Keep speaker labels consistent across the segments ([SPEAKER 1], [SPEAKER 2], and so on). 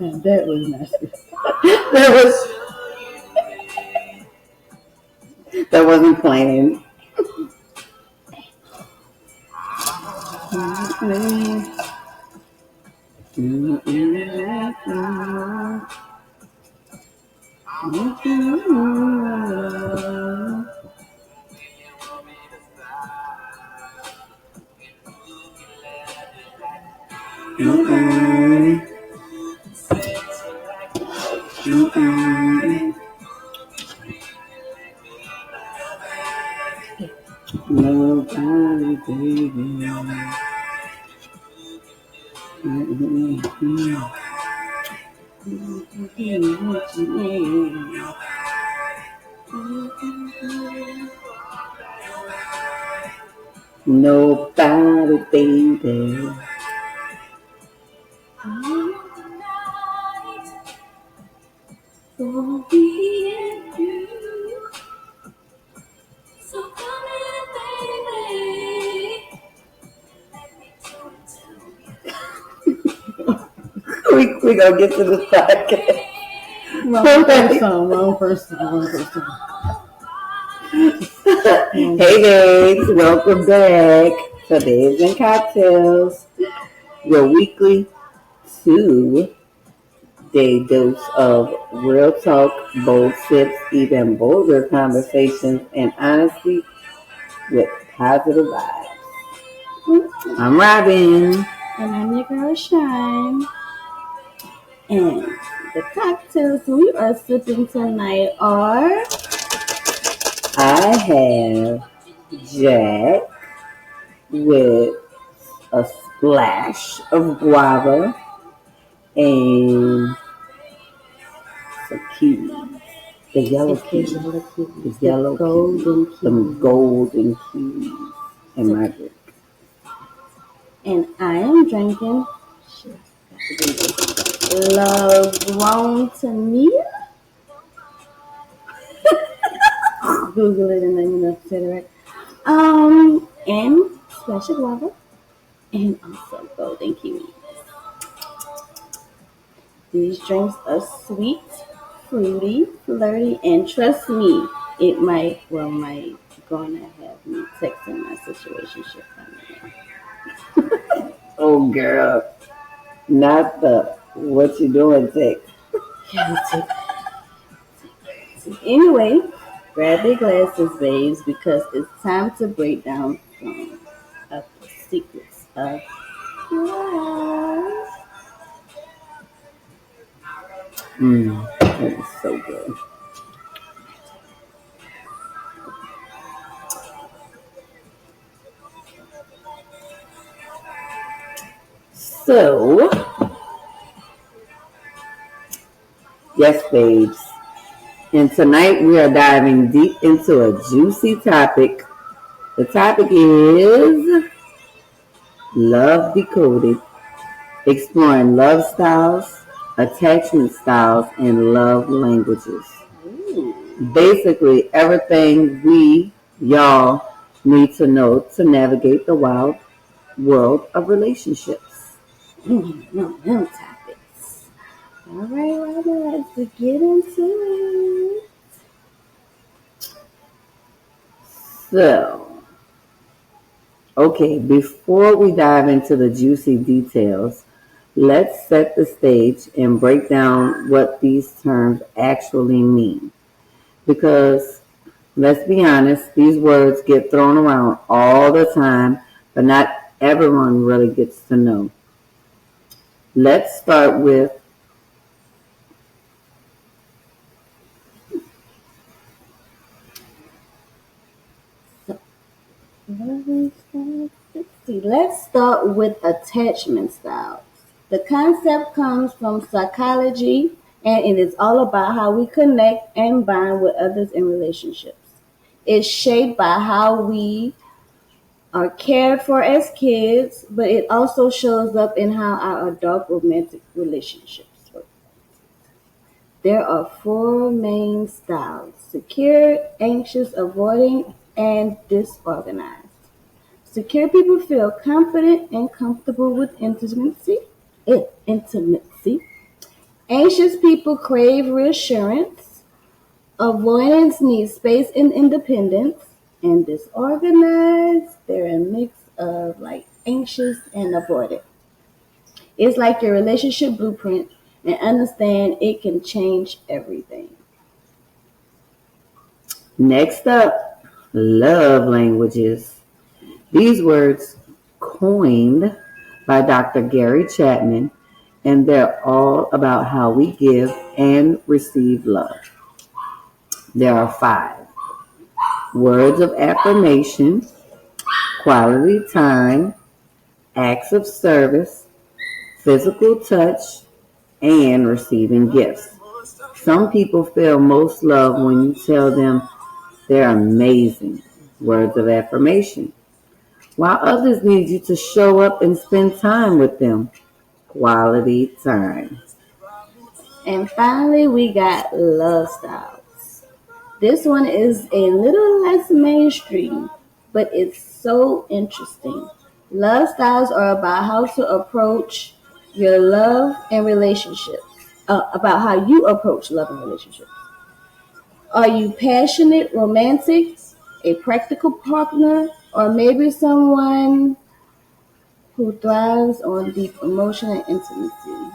[SPEAKER 1] That was nasty.
[SPEAKER 2] That that wasn't playing. Nobody, baby. Nobody, baby.
[SPEAKER 1] For me and you. So come in, baby.
[SPEAKER 2] We gonna get to this podcast.
[SPEAKER 1] Wrong person.
[SPEAKER 2] Hey babes, welcome back to Babes and Cocktails, your weekly 2-day dose of real talk, bold sips, even bolder conversations, and honesty with positive vibes. I'm Robin.
[SPEAKER 1] And I'm your girl Shyne. And the cocktails we are sipping tonight are...
[SPEAKER 2] I have Jack with a splash of guava and some kiwi. The yellow kiwi. The yellow golden kiwi. Some golden kiwis in my drink.
[SPEAKER 1] And I am drinking Avoidant. Google it and let me know if I said it right. And splash of guava and also golden kiwi. These drinks are sweet, fruity, flirty, and trust me, it might gonna have me texting my situationship.
[SPEAKER 2] Oh girl, not the what you doing text.
[SPEAKER 1] Anyway, grab your glasses, babes, because it's time to break down some of the secrets of love.
[SPEAKER 2] That is so good. So, yes, babes. And tonight we are diving deep into a juicy topic. The topic is Love Decoded, exploring love styles, attachment styles, and love languages. Basically, everything y'all, need to know to navigate the wild world of relationships.
[SPEAKER 1] Topics. All right, let's get into it.
[SPEAKER 2] So, okay, before we dive into the juicy details, let's set the stage and break down what these terms actually mean. Because, let's be honest, these words get thrown around all the time, but not everyone really gets to know. Let's start with
[SPEAKER 1] Let's start with attachment styles. The concept comes from psychology and it is all about how we connect and bond with others in relationships. It's shaped by how we are cared for as kids, but it also shows up in how our adult romantic relationships work. There are 4 main styles: secure, anxious, avoiding, and disorganized. Secure people feel confident and comfortable with intimacy, Anxious people crave reassurance. Avoidants need space and independence. And disorganized, they're a mix of like anxious and avoidant. It's like your relationship blueprint and understand it can change everything.
[SPEAKER 2] Next up, love languages. These words coined by Dr. Gary Chapman, and they're all about how we give and receive love. There are 5: words of affirmation, quality time, acts of service, physical touch, and receiving gifts. Some people feel most love when you tell them they're amazing, words of affirmation, while others need you to show up and spend time with them, quality time.
[SPEAKER 1] And finally, we got love styles. This one is a little less mainstream, but it's so interesting. Love styles are about how to approach your love and relationships, about how you approach love and relationships. Are you passionate, romantic, a practical partner, or maybe someone who thrives on deep emotion and intimacy?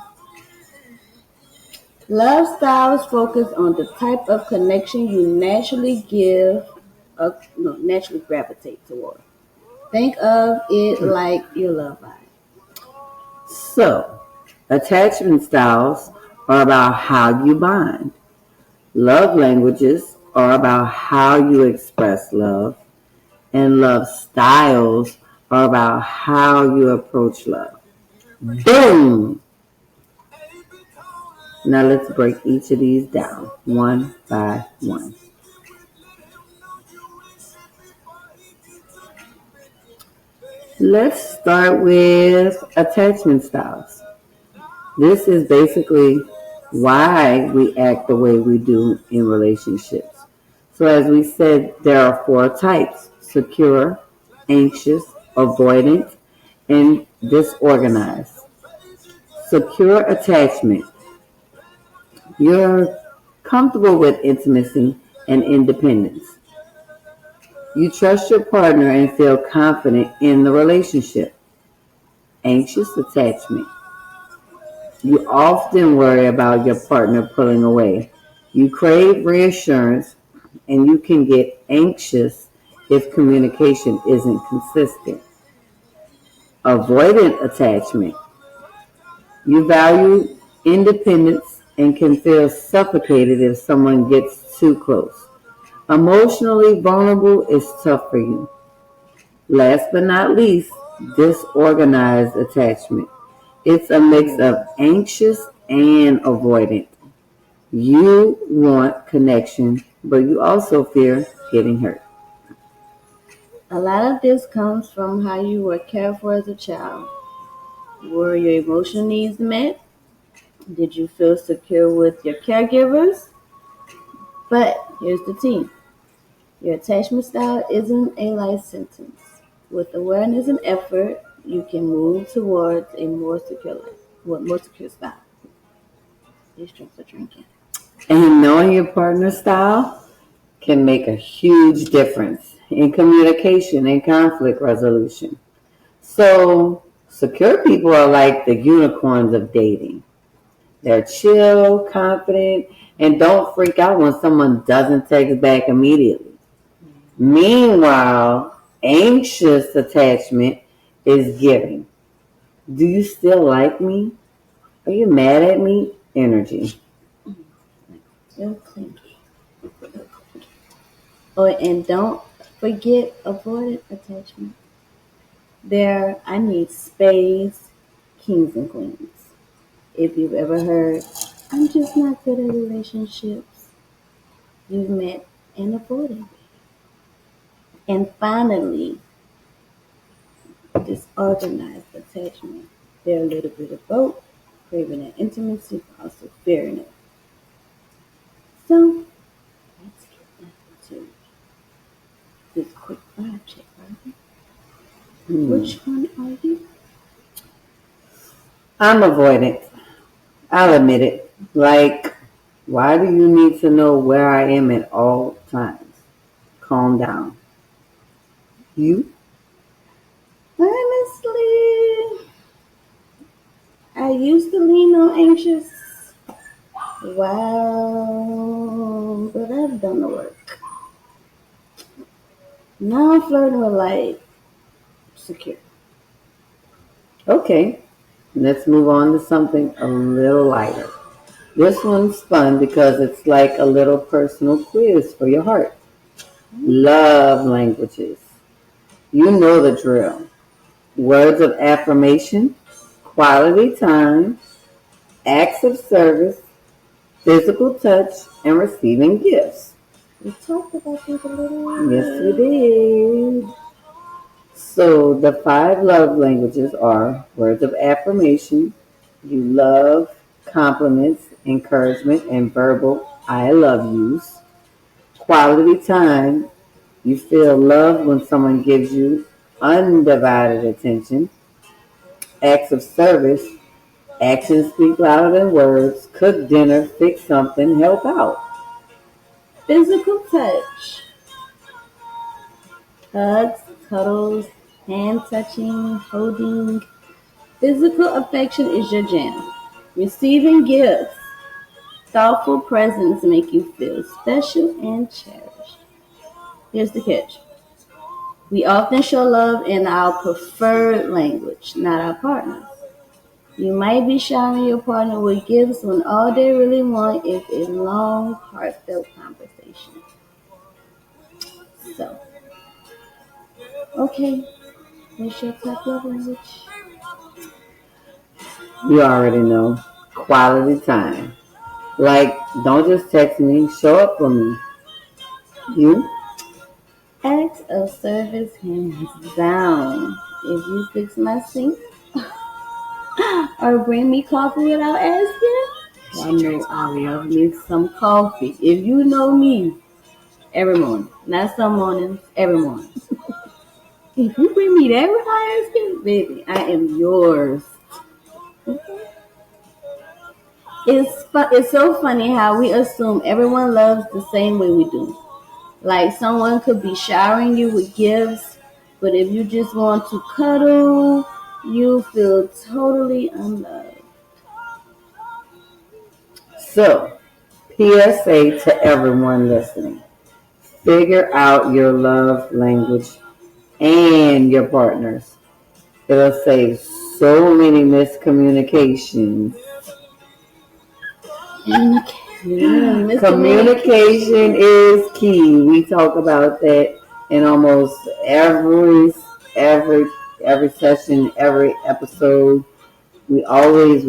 [SPEAKER 1] Love styles focus on the type of connection you naturally naturally gravitate toward. Think of it like your love life.
[SPEAKER 2] So, attachment styles are about how you bond. Love languages are about how you express love. And love styles are about how you approach love. Boom! Now let's break each of these down one by one. Let's start with attachment styles. This is basically why we act the way we do in relationships. So, as we said, there are 4 types: secure, anxious, avoidant, and disorganized. Secure attachment. You're comfortable with intimacy and independence. You trust your partner and feel confident in the relationship. Anxious attachment. You often worry about your partner pulling away. You crave reassurance and you can get anxious if communication isn't consistent. Avoidant attachment. You value independence and can feel suffocated if someone gets too close. Emotionally vulnerable is tough for you. Last but not least, disorganized attachment. It's a mix of anxious and avoidant. You want connection, but you also fear getting hurt.
[SPEAKER 1] A lot of this comes from how you were cared for as a child. Were your emotional needs met? Did you feel secure with your caregivers? But here's the tea. Your attachment style isn't a life sentence. With awareness and effort, you can move towards a more secure life, more secure style. These drinks are drinking.
[SPEAKER 2] And knowing your partner's style can make a huge difference in communication and conflict resolution. So, secure people are like the unicorns of dating. They're chill, confident, and don't freak out when someone doesn't text back immediately. Meanwhile, anxious attachment is giving. Do you still like me? Are you mad at me? Energy.
[SPEAKER 1] Real clingy. Oh, and don't forget avoidant attachment. There, I need space, kings and queens. If you've ever heard, I'm just not good at relationships, you've met and avoided. And finally, disorganized attachment. They're a little bit of both, craving that intimacy, but also fearing it. So, let's get down to this quick vibe check, right?
[SPEAKER 2] Hmm.
[SPEAKER 1] Which one are you?
[SPEAKER 2] I'm avoidant. I'll admit it. Like, why do you need to know where I am at all times? Calm down. You?
[SPEAKER 1] Honestly, I used to lean on anxious. Wow, but I've done the work. Now I'm flirting with like secure.
[SPEAKER 2] Okay, let's move on to something a little lighter. This one's fun because it's like a little personal quiz for your heart. Love languages. You know the drill. Words of affirmation, quality time, acts of service, physical touch, and receiving gifts.
[SPEAKER 1] We talked about this a little
[SPEAKER 2] Yes, we
[SPEAKER 1] bit.
[SPEAKER 2] did. So the five love languages are words of affirmation. You love compliments, encouragement, and verbal I love yous. Quality time. You feel love when someone gives you undivided attention. Acts of service. Actions speak louder than words. Cook dinner, fix something, help out.
[SPEAKER 1] Physical touch. Hugs, cuddles, hand touching, holding. Physical affection is your jam. Receiving gifts. Thoughtful presents make you feel special and cherished. Here's the catch. We often show love in our preferred language, not our partner's. You might be showering your partner with gifts when all they really want is a long, heartfelt conversation. So, okay, what's your top love language?
[SPEAKER 2] You already know. Quality time. Like, don't just text me, show up for me. You?
[SPEAKER 1] Acts of service hands down. If you fix my sink or bring me coffee without asking, I know I love me some coffee. If you know me, every morning, not some mornings, every morning. If you bring me that without asking, baby, I am yours. It's so funny how we assume everyone loves the same way we do. Like someone could be showering you with gifts, but if you just want to cuddle, you feel totally unloved.
[SPEAKER 2] So, PSA to everyone listening. Figure out your love language and your partner's. It'll save so many miscommunications.
[SPEAKER 1] Miscommunication.
[SPEAKER 2] Communication is key. We talk about that in almost every every session, every episode. We always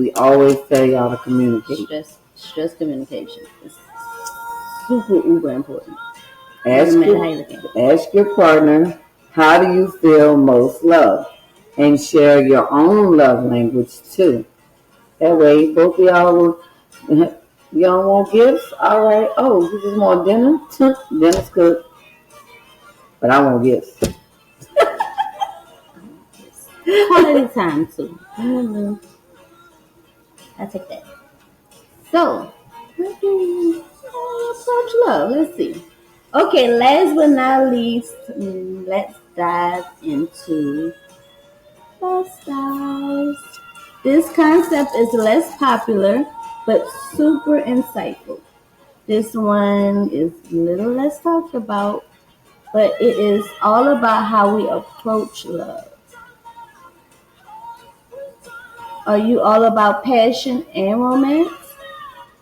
[SPEAKER 2] tell y'all to communicate.
[SPEAKER 1] Stress communication is super uber important.
[SPEAKER 2] Ask
[SPEAKER 1] Doesn't matter how
[SPEAKER 2] your
[SPEAKER 1] you looking.
[SPEAKER 2] ask your partner, how do you feel most loved? And share your own love language too. That way both of y'all will y'all want gifts? Alright. Oh, you just want dinner? Dinner's good. But I want gifts.
[SPEAKER 1] Quality time too. I take that. So, approach love. Let's see. Okay, last but not least, let's dive into lifestyles. This concept is less popular, but super insightful. This one is a little less talked about, but it is all about how we approach love. Are you all about passion and romance?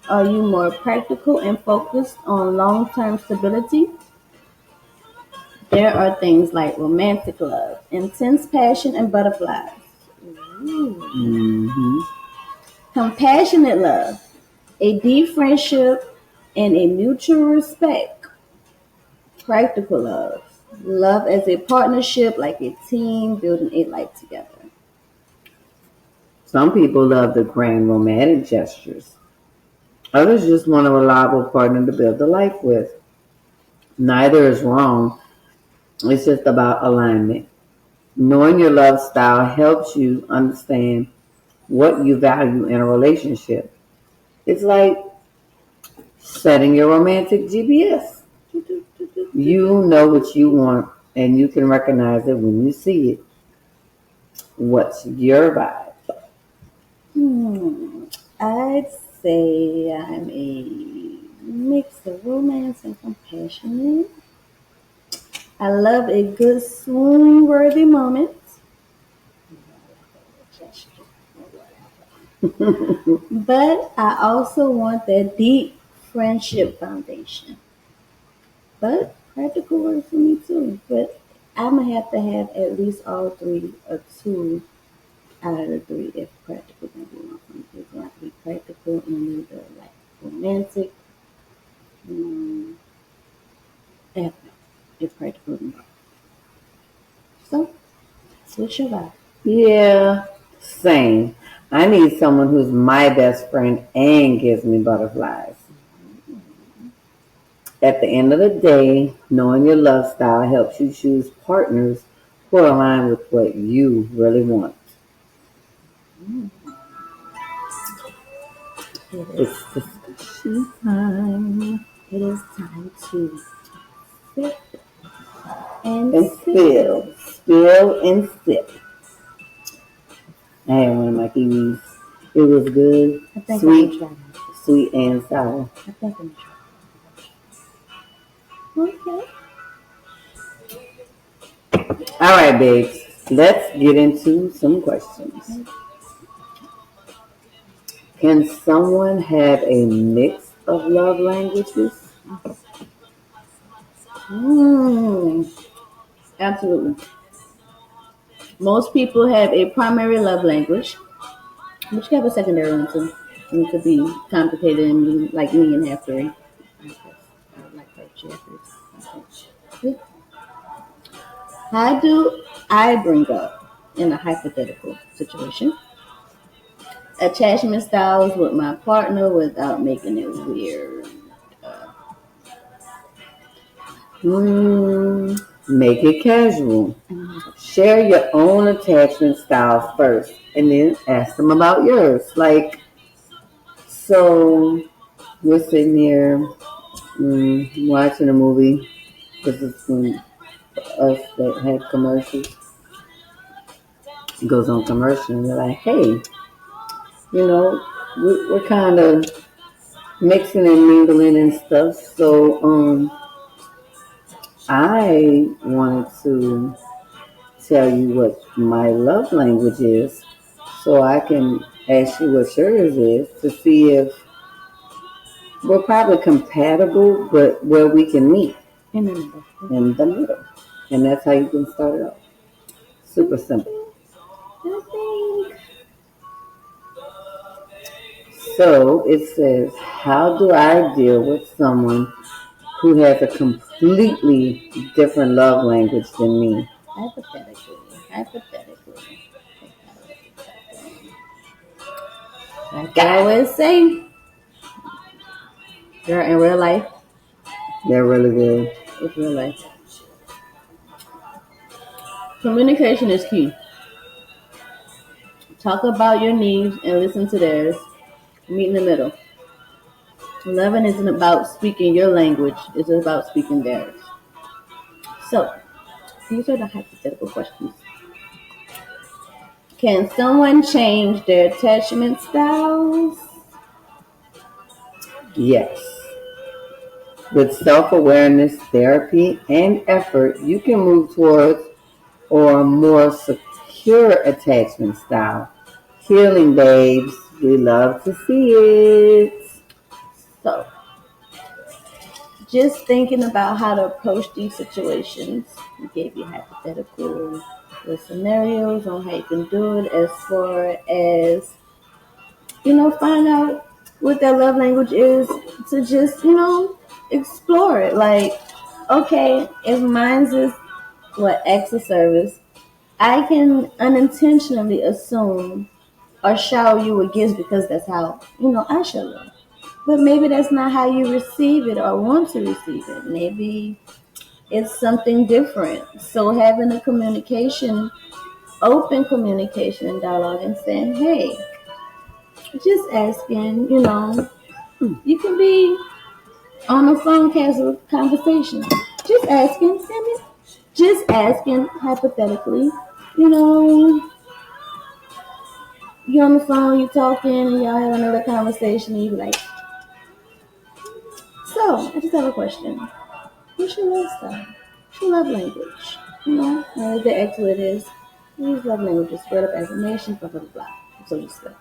[SPEAKER 1] Are you more practical and focused on long term stability? There are things like romantic love, intense passion, and butterflies. Ooh.
[SPEAKER 2] Mm-hmm.
[SPEAKER 1] Compassionate love, a deep friendship, and a mutual respect. Practical love, love as a partnership, like a team building a life together.
[SPEAKER 2] Some people love the grand romantic gestures. Others just want a reliable partner to build a life with. Neither is wrong. It's just about alignment. Knowing your love style helps you understand what you value in a relationship. It's like setting your romantic GPS. You know what you want and you can recognize it when you see it. What's your vibe?
[SPEAKER 1] Hmm. I'd say I'm a mix of romance and compassionate. I love a good swoon-worthy moment, but I also want that deep friendship foundation. But practical works for me too. But I'm gonna have to have at least all three or two out of the three if practical gonna be one for me. It's gonna have to be practical and either like romantic, um, epic if practical involved. So switch your vibe.
[SPEAKER 2] Yeah, same. I need someone who's my best friend and gives me butterflies. At the end of the day, knowing your love style helps you choose partners who align with what you really want.
[SPEAKER 1] It is
[SPEAKER 2] It's discussion time.
[SPEAKER 1] it is time to sip and
[SPEAKER 2] And
[SPEAKER 1] spill.
[SPEAKER 2] spill and sip. I had one of my kiwis. It was good,
[SPEAKER 1] I think I'm gonna
[SPEAKER 2] sweet,
[SPEAKER 1] try that.
[SPEAKER 2] sweet and sour.
[SPEAKER 1] I think I'm gonna try. Okay.
[SPEAKER 2] All right, babes. Let's get into some questions. Can someone have a mix of love languages?
[SPEAKER 1] Mm, absolutely. Most people have a primary love language, but you have a secondary one too. And it could be complicated and be like me and have three. I guess I would like that Jeffries. Yeah. How do I bring up in a hypothetical situation attachment styles with my partner without making it weird?
[SPEAKER 2] Make it casual. Share your own attachment style first and then ask them about yours. Like, so we're sitting here watching a movie. This is when us that have commercials. It goes on commercial and they're like, hey, you know, we're kind of mixing and mingling and stuff. So I wanted to tell you what my love language is so I can ask you what yours is to see if we're probably compatible, but where we can meet
[SPEAKER 1] In the middle.
[SPEAKER 2] in the middle. And that's how you can start it off. Super simple.
[SPEAKER 1] I think
[SPEAKER 2] So it says, how do I deal with someone who has a completely different love language than me?
[SPEAKER 1] hypothetically, like I always say, girl, in real life,
[SPEAKER 2] They're really good.
[SPEAKER 1] it's real life. Communication is key. Talk about your needs and listen to theirs. Meet in the middle. Loving isn't about speaking your language, it's about speaking theirs. So, these are the hypothetical questions. Can someone change their attachment styles?
[SPEAKER 2] Yes. With self awareness, therapy, and effort, you can move towards or more secure attachment style. Healing, babes. We love to see it.
[SPEAKER 1] So, just thinking about how to approach these situations. We gave you hypothetical scenarios on how you can do it as far as, find out what their love language is to just, explore it. Like, okay, if mine's is what acts of service, I can unintentionally assume or shower you with gifts because that's how, I show love. But maybe that's not how you receive it or want to receive it. Maybe it's something different. So having a communication, open communication and dialogue and saying, hey, just asking, You can be on the phone casual conversation. Just asking, just asking hypothetically. You know, you're on the phone, you talking, and y'all have another conversation, and you be like, so, I just have a question. What's your love style? What's your love language? You know, the X what it is. Use love languages, word of affirmation, blah, blah, blah, blah. So just like,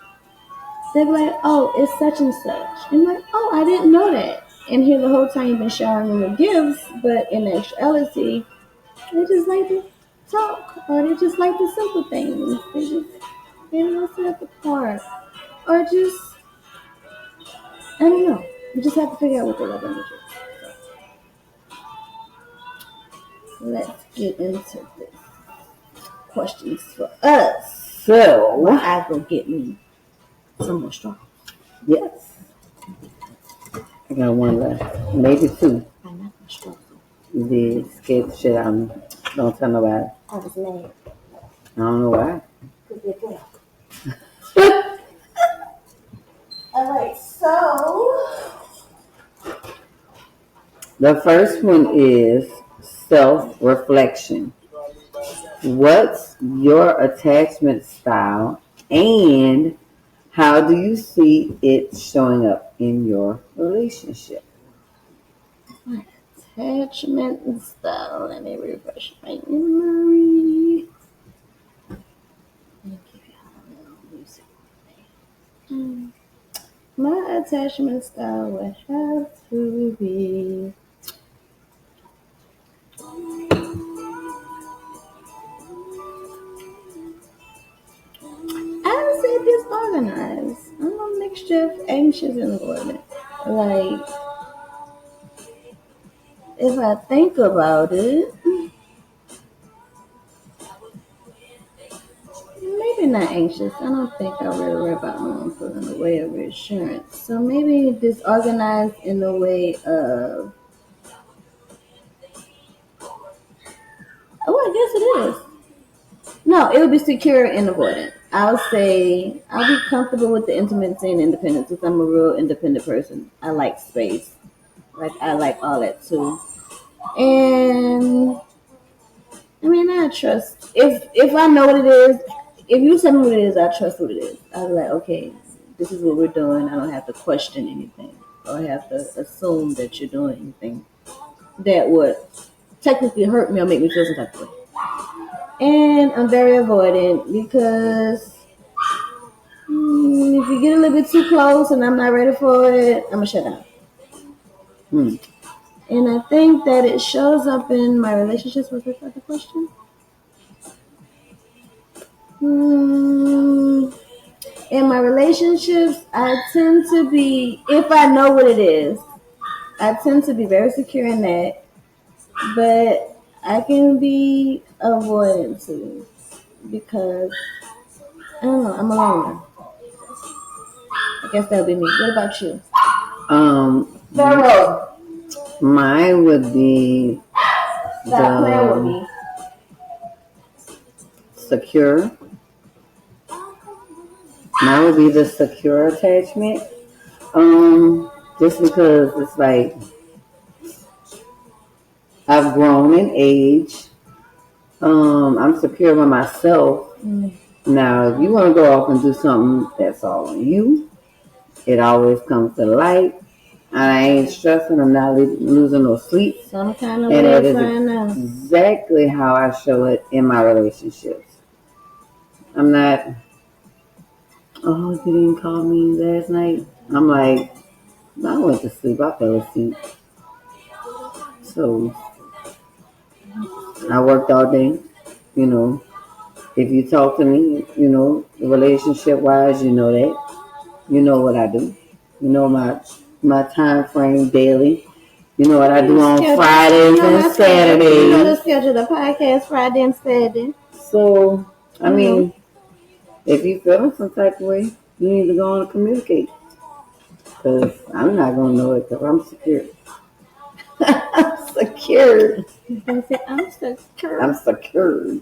[SPEAKER 1] they're like, oh, it's such and such. And I'm like, oh, I didn't know that. And here the whole time you've been showering them with gifts, but in actuality, they just like to talk, or they just like the simple things. They don't sit at the park, or just, I don't know. You just have to figure out what their love language is. So, let's get into this. Questions for us.
[SPEAKER 2] So,
[SPEAKER 1] I go get me some more straw.
[SPEAKER 2] yes. I got one left. Maybe two.
[SPEAKER 1] I like my straw.
[SPEAKER 2] You did scared the shit out of me. Don't tell nobody.
[SPEAKER 1] I was mad.
[SPEAKER 2] I don't know why.
[SPEAKER 1] Alright, so
[SPEAKER 2] The first one is self-reflection. What's your attachment style and how do you see it showing up in your relationship?
[SPEAKER 1] my attachment style. Let me refresh my memory. My attachment style would have to be I would say disorganized. I'm a mixture of anxious and avoidant. Like, if I think about it, maybe not anxious. I don't think I really worry about my own foot in the way of reassurance. So maybe disorganized in the way of, oh, I guess it is. No, it would be secure and avoidant. I'll say I'll be comfortable with the intimacy and independence because I'm a real independent person. I like space. Like, I like all that too. And I mean, I trust. If I know what it is, if you tell me what it is, I trust what it is. I'll be like, okay, this is what we're doing. I don't have to question anything, or I have to assume that you're doing anything that would technically hurt me or make me feel some type of way. And I'm very avoidant because if you get a little bit too close and I'm not ready for it, I'm gonna shut down.
[SPEAKER 2] Hmm.
[SPEAKER 1] And I think that it shows up in my relationships. Was that the question? In my relationships, I tend to be, if I know what it is, I tend to be very secure in that. But I can be avoidant too because I don't know. I'm a loner. I guess that would be me. What about you? Thorough.
[SPEAKER 2] Mine would be
[SPEAKER 1] Stop playing with
[SPEAKER 2] the
[SPEAKER 1] me.
[SPEAKER 2] secure. Mine would be the secure attachment. Just because it's like I've grown in age. I'm secure with myself. Now, if you want to go off and do something that's all on you, it always comes to light. I ain't stressing. I'm not losing no sleep.
[SPEAKER 1] Some kind of
[SPEAKER 2] And
[SPEAKER 1] way
[SPEAKER 2] that
[SPEAKER 1] of
[SPEAKER 2] is
[SPEAKER 1] finding out.
[SPEAKER 2] exactly how I show it in my relationships. I'm not, oh, you didn't call me last night. I'm like, I went to sleep. I fell asleep. So I worked all day. You know, if you talk to me, you know, relationship wise, you know that. You know what I do. You know my time frame daily. You know what I do on Fridays and Saturdays.
[SPEAKER 1] You know the schedule, the podcast Friday and Saturday.
[SPEAKER 2] So, I mean, if you feeling some type of way, you need to go on and communicate. Because I'm not going to know it because I'm secured. I'm secured.
[SPEAKER 1] I'm secure.
[SPEAKER 2] I'm secured.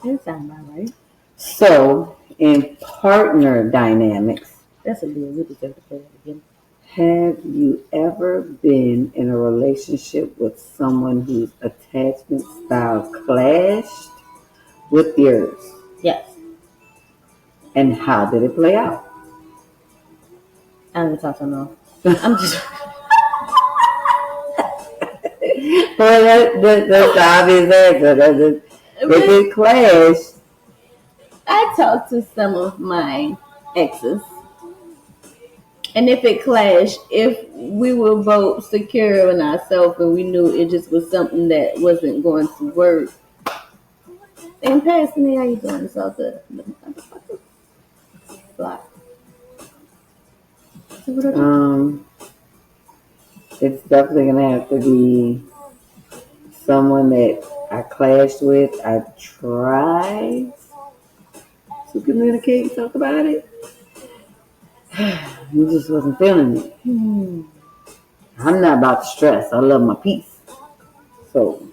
[SPEAKER 1] That sounds about right.
[SPEAKER 2] So, in partner dynamics,
[SPEAKER 1] That's a deal. We deserve to play that again.
[SPEAKER 2] Have you ever been in a relationship with someone whose attachment style clashed with yours?
[SPEAKER 1] Yes.
[SPEAKER 2] And how did it play out?
[SPEAKER 1] I don't even talk to no. I'm just.
[SPEAKER 2] Well, that's the obvious answer. If it clashed,
[SPEAKER 1] I talked to some of my exes, and if it clashed, if we were both secure in ourselves and we knew it just was something that wasn't going to work, then pass me, how you doing? So the block. So what do I do?
[SPEAKER 2] it's definitely gonna have to be someone that I clashed with. I tried to communicate and talk about it. He just wasn't feeling it. I'm not about to stress. I love my peace. So,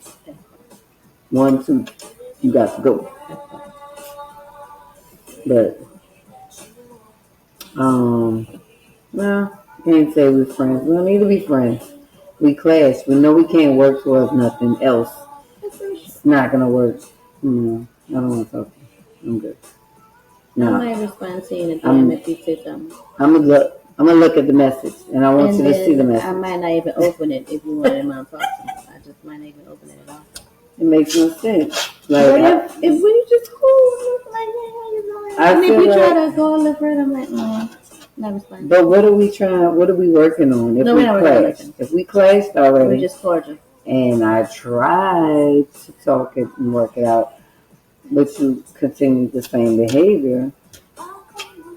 [SPEAKER 2] 1, 2, you got to go. But, no, can't say we're friends. We don't need to be friends. We clash. We know we can't work towards nothing else. It's not gonna work. I don't want to talk to you. I'm good.
[SPEAKER 1] No. I might respond to you in a DM if you say something.
[SPEAKER 2] I'm gonna look at the message, and I want you to see the message.
[SPEAKER 1] I might not even open it if you want it in my box. I just might not even open it at all.
[SPEAKER 2] It makes no sense.
[SPEAKER 1] Like, if we just cool, like, yeah, how you doing? And if we try to go a little further, I'm like, no, not responding.
[SPEAKER 2] But what are we trying? What are we working on? If we clash, if we clashed already,
[SPEAKER 1] we're just cordial.
[SPEAKER 2] And I tried to talk it and work it out, but you continue the same behavior.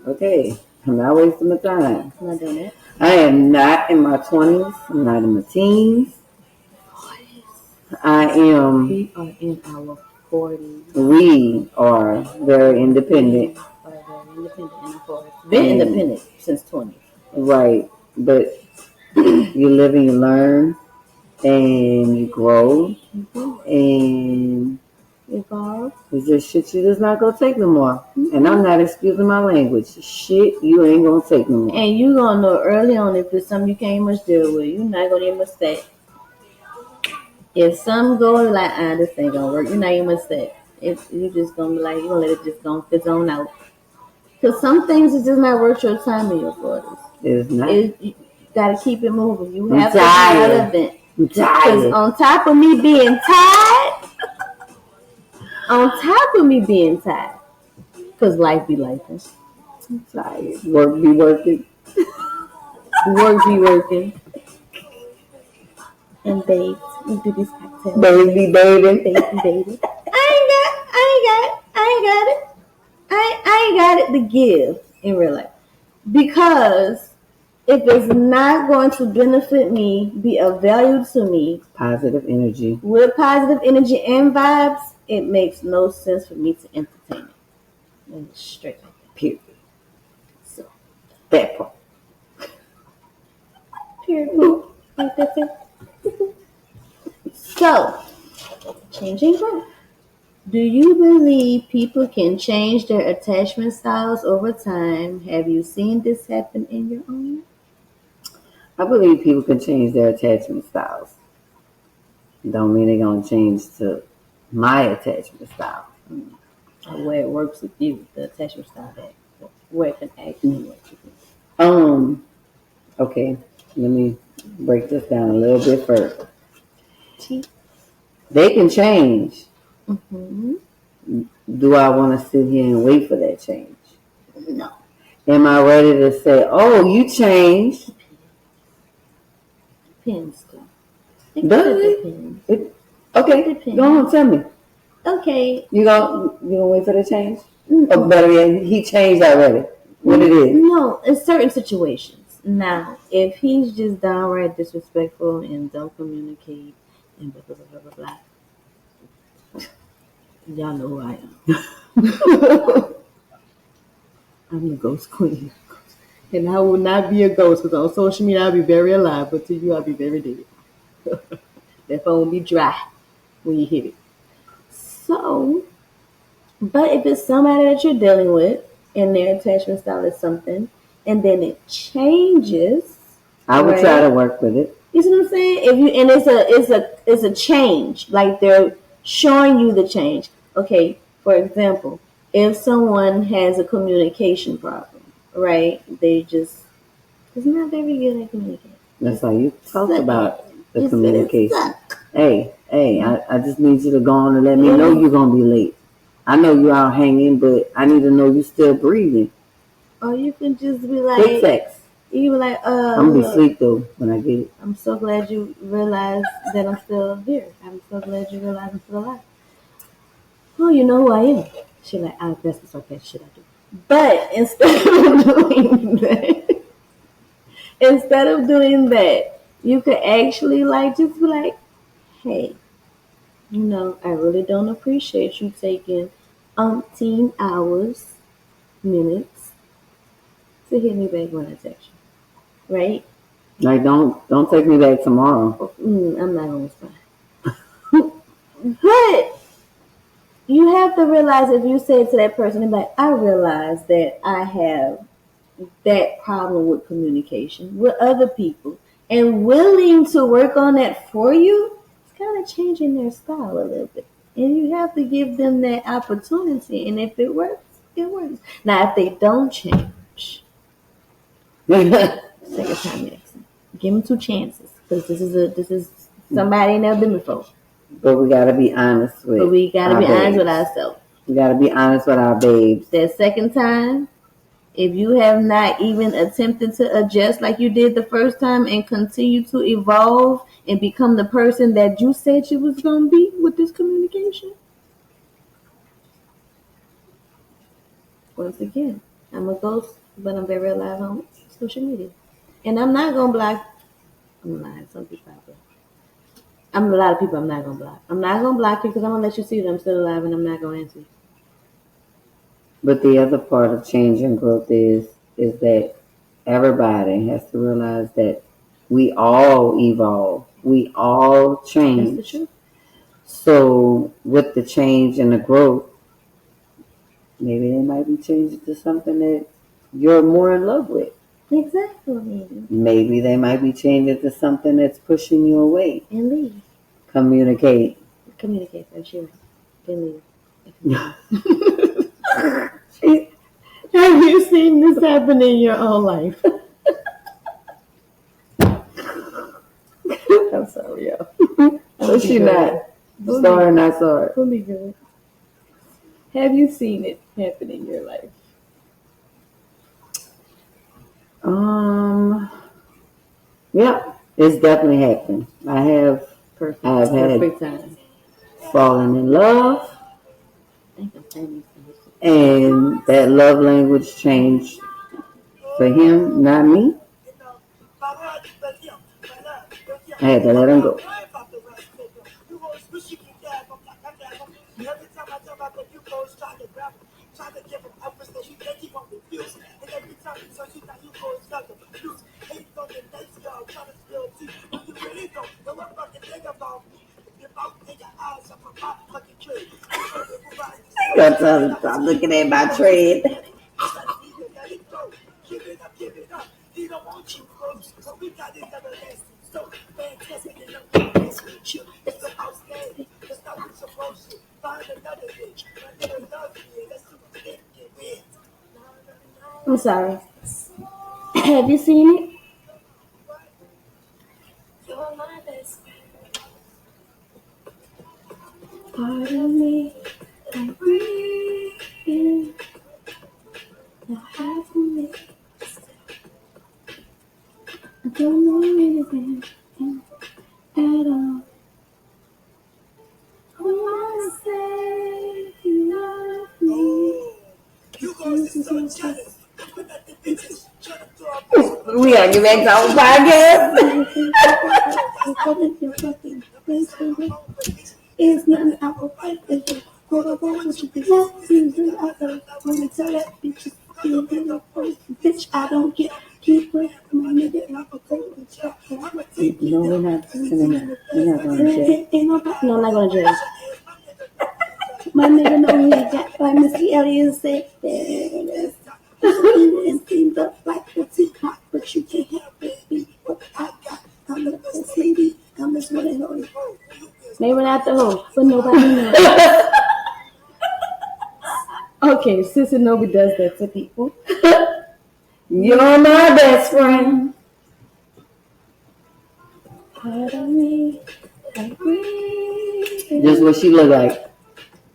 [SPEAKER 2] Okay, I'm not wasting my time.
[SPEAKER 1] I'm not doing it.
[SPEAKER 2] I am not in my 20s. I'm not in my teens. I am.
[SPEAKER 1] We are in our 40s.
[SPEAKER 2] We are very independent.
[SPEAKER 1] We are very independent in our 40s. Been independent since 20.
[SPEAKER 2] Right, but you live and you learn, and you grow, and
[SPEAKER 1] evolve.
[SPEAKER 2] It's just shit you just not gonna take no more. And I'm not excusing my language. Shit you ain't gonna take no more.
[SPEAKER 1] And you gonna know early on if it's something you can't much deal with. You're not gonna even mistake. If something goes like, this ain't gonna work, you're not even mistake. If you just gonna be like, you gonna let it just go fit on out. Because some things is just not worth your time in your 40s.
[SPEAKER 2] It's not.
[SPEAKER 1] You gotta keep it moving. You have to be relevant. Because on top of me being tired, because life be life.
[SPEAKER 2] I'm tired. Work be working.
[SPEAKER 1] Work be working. And babes, we do this cocktail.
[SPEAKER 2] Baby, baby.
[SPEAKER 1] I ain't got it to give in real life. Because if it's not going to benefit me, be of value to me,
[SPEAKER 2] positive energy.
[SPEAKER 1] With positive energy and vibes, it makes no sense for me to entertain it. And straight like that.
[SPEAKER 2] Period.
[SPEAKER 1] So
[SPEAKER 2] that part.
[SPEAKER 1] Period. Like that's it. So, changing growth. Do you believe people can change their attachment styles over time? Have you seen this happen in your own life?
[SPEAKER 2] I believe people can change their attachment styles. Don't mean they're going to change to my attachment style.
[SPEAKER 1] Where it works with you, the attachment style that where it can actually work with you.
[SPEAKER 2] Okay, let me break this down a little bit further. They can change.
[SPEAKER 1] Mm-hmm.
[SPEAKER 2] Do I want to sit here and wait for that change?
[SPEAKER 1] No.
[SPEAKER 2] Am I ready to say, "Oh, you changed"?
[SPEAKER 1] Depends.
[SPEAKER 2] Does it? Okay, go on, tell me.
[SPEAKER 1] Okay.
[SPEAKER 2] You gonna wait for the change? Mm-hmm. Or better yet, he changed already. What it is?
[SPEAKER 1] No, in certain situations. Now, if he's just downright disrespectful and don't communicate and blah blah blah blah blah, y'all know who I am. I'm the ghost queen, and I will not be a ghost because on social media I'll be very alive, but to you I'll be very dead. That phone will be dry when you hit it. So, but if it's somebody that you're dealing with and their attachment style is something, and then it changes,
[SPEAKER 2] I would try to
[SPEAKER 1] right?
[SPEAKER 2] work with it.
[SPEAKER 1] You see what I'm saying? If you and it's a change. Like they're showing you the change. Okay, for example, if someone has a communication problem, right? They just it's not very good at communicating.
[SPEAKER 2] That's why you talked
[SPEAKER 1] Suck it.
[SPEAKER 2] about the
[SPEAKER 1] Just let it
[SPEAKER 2] communication.
[SPEAKER 1] suck.
[SPEAKER 2] Hey, I just need you to go on and let me know you're going to be late. I know you out hanging, but I need to know you still breathing.
[SPEAKER 1] Or you can just be
[SPEAKER 2] Quick
[SPEAKER 1] like,
[SPEAKER 2] text.
[SPEAKER 1] you be like,
[SPEAKER 2] I'm going to be
[SPEAKER 1] look,
[SPEAKER 2] asleep though when I get it.
[SPEAKER 1] I'm so glad you realized that I'm still here. I'm so glad you realized I'm still alive. Oh, you know who I am. She like, that's the sarcastic shit I do. But instead of doing that, you could actually like just be like, hey, I really don't appreciate you taking umpteen hours, minutes to hit me back when I text you, right?
[SPEAKER 2] Like, don't take me back tomorrow.
[SPEAKER 1] I'm not gonna respond. But you have to realize if you say to that person, like, I realize that I have that problem with communication with other people and willing to work on that for you, it's kind of changing their style a little bit. And you have to give them that opportunity. And if it works, it works. Now, if they don't change, second time next. Give them two chances because this is somebody ain't never been before.
[SPEAKER 2] But we got to be honest with
[SPEAKER 1] But we gotta
[SPEAKER 2] our
[SPEAKER 1] be honest
[SPEAKER 2] babes.
[SPEAKER 1] with ourselves.
[SPEAKER 2] We got to be honest with our babes.
[SPEAKER 1] That second time, if you have not even attempted to adjust like you did the first time and continue to evolve and become the person that you said you was gonna be with this communication, once again, I'm a ghost, but I'm very alive on social media. And I'm not gonna block. I'm lying. Some people out there. I'm a lot of people I'm not gonna block. I'm not gonna block you because I'm gonna let you see that I'm still alive and I'm not gonna answer you.
[SPEAKER 2] But the other part of change and growth is that everybody has to realize that we all evolve. We all
[SPEAKER 1] That's the
[SPEAKER 2] change.
[SPEAKER 1] truth.
[SPEAKER 2] So with the change and the growth, maybe they might be changing to something that you're more in love with.
[SPEAKER 1] Exactly.
[SPEAKER 2] Maybe they might be changing to something that's pushing you away.
[SPEAKER 1] And leave.
[SPEAKER 2] Communicate.
[SPEAKER 1] Communicate for sure. And leave. Have you seen this happen in your own life? I'm sorry, y'all.
[SPEAKER 2] So she not sorry, not sorry.
[SPEAKER 1] We'll be good. Have you seen it happen in your life?
[SPEAKER 2] Yeah, it's definitely happened.
[SPEAKER 1] Perfect.
[SPEAKER 2] I've had
[SPEAKER 1] Perfect time.
[SPEAKER 2] fallen in love,
[SPEAKER 1] I think I'm saying these things.
[SPEAKER 2] and that love language changed for him, not me. I had to let him go. I'm looking at my trade.
[SPEAKER 1] I'm sorry. Have you seen it? Pardon me, I'm breathing. Now have me. I don't know anything at all. I wanna say you love me.
[SPEAKER 2] We gotta get back to our podcast.
[SPEAKER 1] It's nothing I will fight with you. What I want what you be season. I gotta wanna tell that bitch you little bitch I don't get keep it my nigga and I will go and check.
[SPEAKER 2] No, we're not singing that. We're not going to jail.
[SPEAKER 1] No, I'm not going to jail. My nigga know he got like Missy Elliott said and seemed up like a teapot, but you can't help it. I'm the sweetie. I'm the sweetie. Maybe not the hoe, but nobody knows. Okay, Sister Nobi does that to people.
[SPEAKER 2] You're my best friend.
[SPEAKER 1] Part of me, I breathe.
[SPEAKER 2] Just what she look like.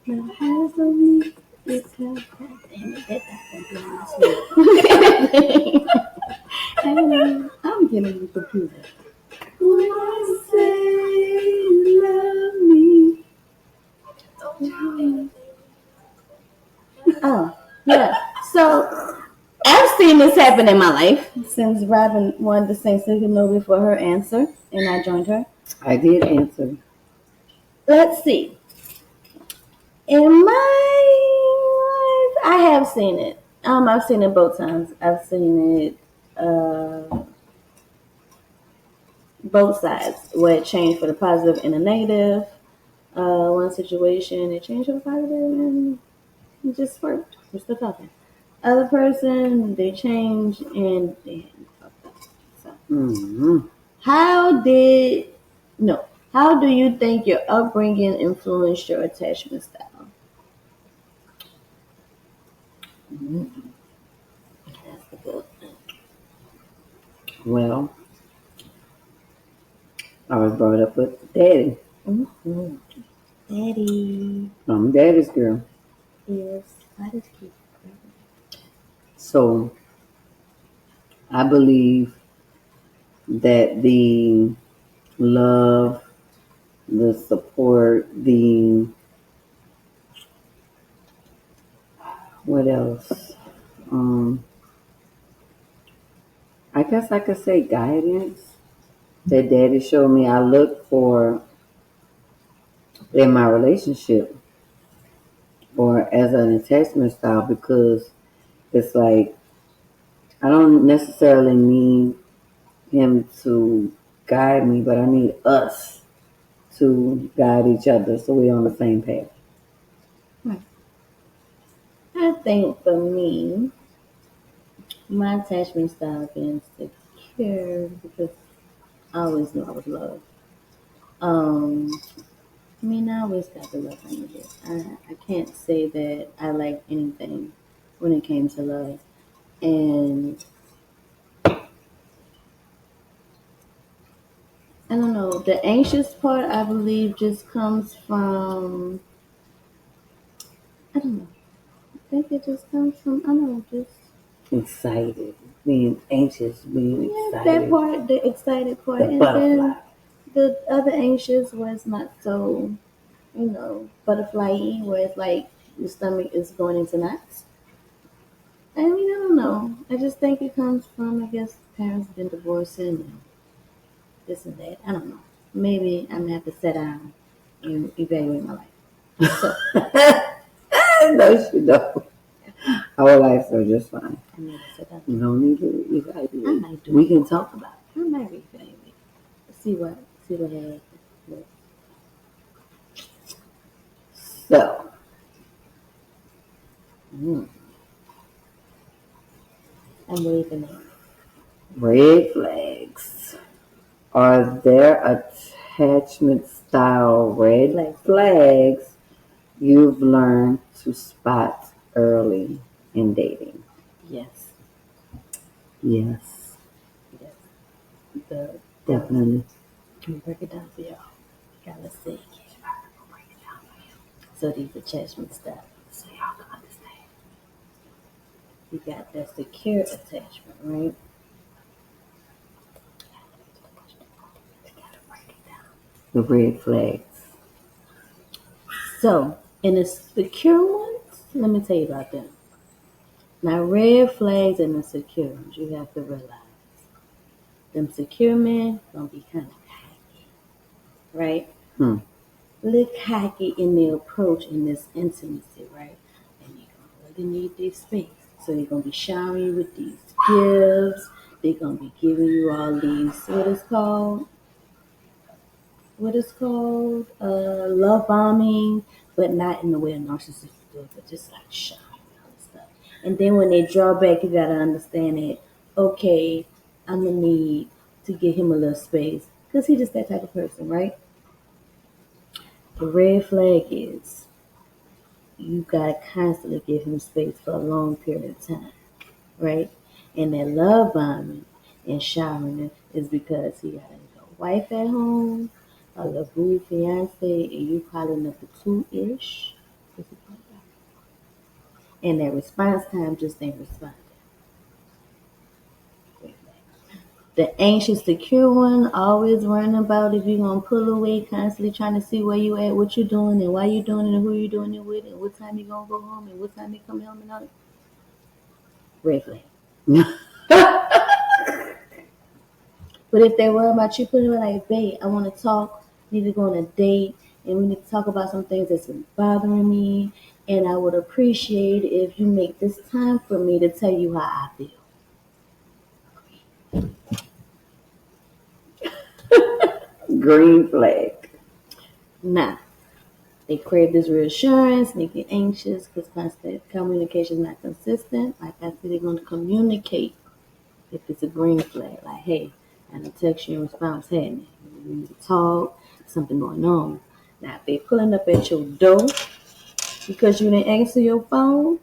[SPEAKER 1] My hands on me, it's damn it, that I'm getting the computer. When I say you love me. Oh, yeah. So I've seen this happen in my life since Robin wanted to sing Signal for her answer, and I joined her.
[SPEAKER 2] I did answer.
[SPEAKER 1] Let's see. In my life, I have seen it. I've seen it both times. I've seen it both sides, where it changed for the positive and the negative. One situation, it changed for the positive and it just worked. We're still talking. Other person, they changed and they fucked up. So, how did no? How do you think your upbringing influenced your attachment style? That's the good thing.
[SPEAKER 2] Well, I was brought up with daddy.
[SPEAKER 1] Mm-hmm. Daddy.
[SPEAKER 2] I'm daddy's girl.
[SPEAKER 1] Yes, that is cute.
[SPEAKER 2] So I believe that the love, the support, the what else? I guess I could say guidance that daddy showed me I look for in my relationship or as an attachment style because it's like I don't necessarily need him to guide me, but I need us to guide each other so we're on the same path.
[SPEAKER 1] Right. I think for me, my attachment style being secure because I always knew I was loved. Um, I mean, I always got the love I needed. I can't say that I like anything when it came to love. And I don't know, the anxious part I believe just comes from, I don't know, I think it just comes from, I don't know, just,
[SPEAKER 2] Excited, being anxious, being
[SPEAKER 1] yeah, that
[SPEAKER 2] excited,
[SPEAKER 1] part, the excited part.
[SPEAKER 2] the
[SPEAKER 1] And
[SPEAKER 2] butterfly.
[SPEAKER 1] then the other anxious was not so, butterfly-y, where it's like your stomach is going into knots. I mean, I don't know. I just think it comes from, I guess, parents been divorcing and this and that. I don't know. Maybe I'm gonna have to sit down and evaluate my life. So
[SPEAKER 2] No, she don't. Our lives are just fine.
[SPEAKER 1] I need to sit down.
[SPEAKER 2] No need to
[SPEAKER 1] I
[SPEAKER 2] evaluate.
[SPEAKER 1] might do.
[SPEAKER 2] We can talk about
[SPEAKER 1] I might reevaluate. See what happens. But
[SPEAKER 2] it. So,
[SPEAKER 1] I'm waving it.
[SPEAKER 2] red flags. Are there attachment style red flags you've learned to spot early in dating?
[SPEAKER 1] Yes.
[SPEAKER 2] Yes,
[SPEAKER 1] Yes. The
[SPEAKER 2] definitely.
[SPEAKER 1] Can we break it down for y'all? Gotta see. So these attachment styles. So y'all can understand. You got that secure attachment, right?
[SPEAKER 2] The red flags.
[SPEAKER 1] So, in the secure ones, let me tell you about them. Now, red flags and the secure ones, you have to realize them secure men gonna be kind of cocky, right? Look cocky in their approach in this intimacy, right? And you're gonna really need their space. So they're gonna be showering you with these gifts. They're gonna be giving you all these love bombing, but not in the way a narcissist do it, but just like showering all this stuff. And then when they draw back, you gotta understand it. Okay, I'm gonna need to give him a little space because he's just that type of person, right? The red flag is you gotta constantly give him space for a long period of time, right? And that love bombing and showering is because he got a wife at home, a little boo fiance, and you probably number two-ish. And that response time just ain't responding. The anxious, secure one, always worrying about if you're gonna pull away, constantly trying to see where you at, what you're doing, and why you're doing it, and who you're doing it with, and what time you're gonna go home, and what time you come home, and all that. Red flag. But if they worry about you putting it like, babe, I want to talk, need to go on a date, and we need to talk about some things that's been bothering me, and I would appreciate if you make this time for me to tell you how I feel.
[SPEAKER 2] Green flag.
[SPEAKER 1] Now, they crave this reassurance, they get anxious because constant communication is not consistent. Like I said, they're going to communicate if it's a green flag. Like, hey, and a text you in response, hey, we need to talk, something going on. Now, if they're pulling up at your door because you didn't answer your phone,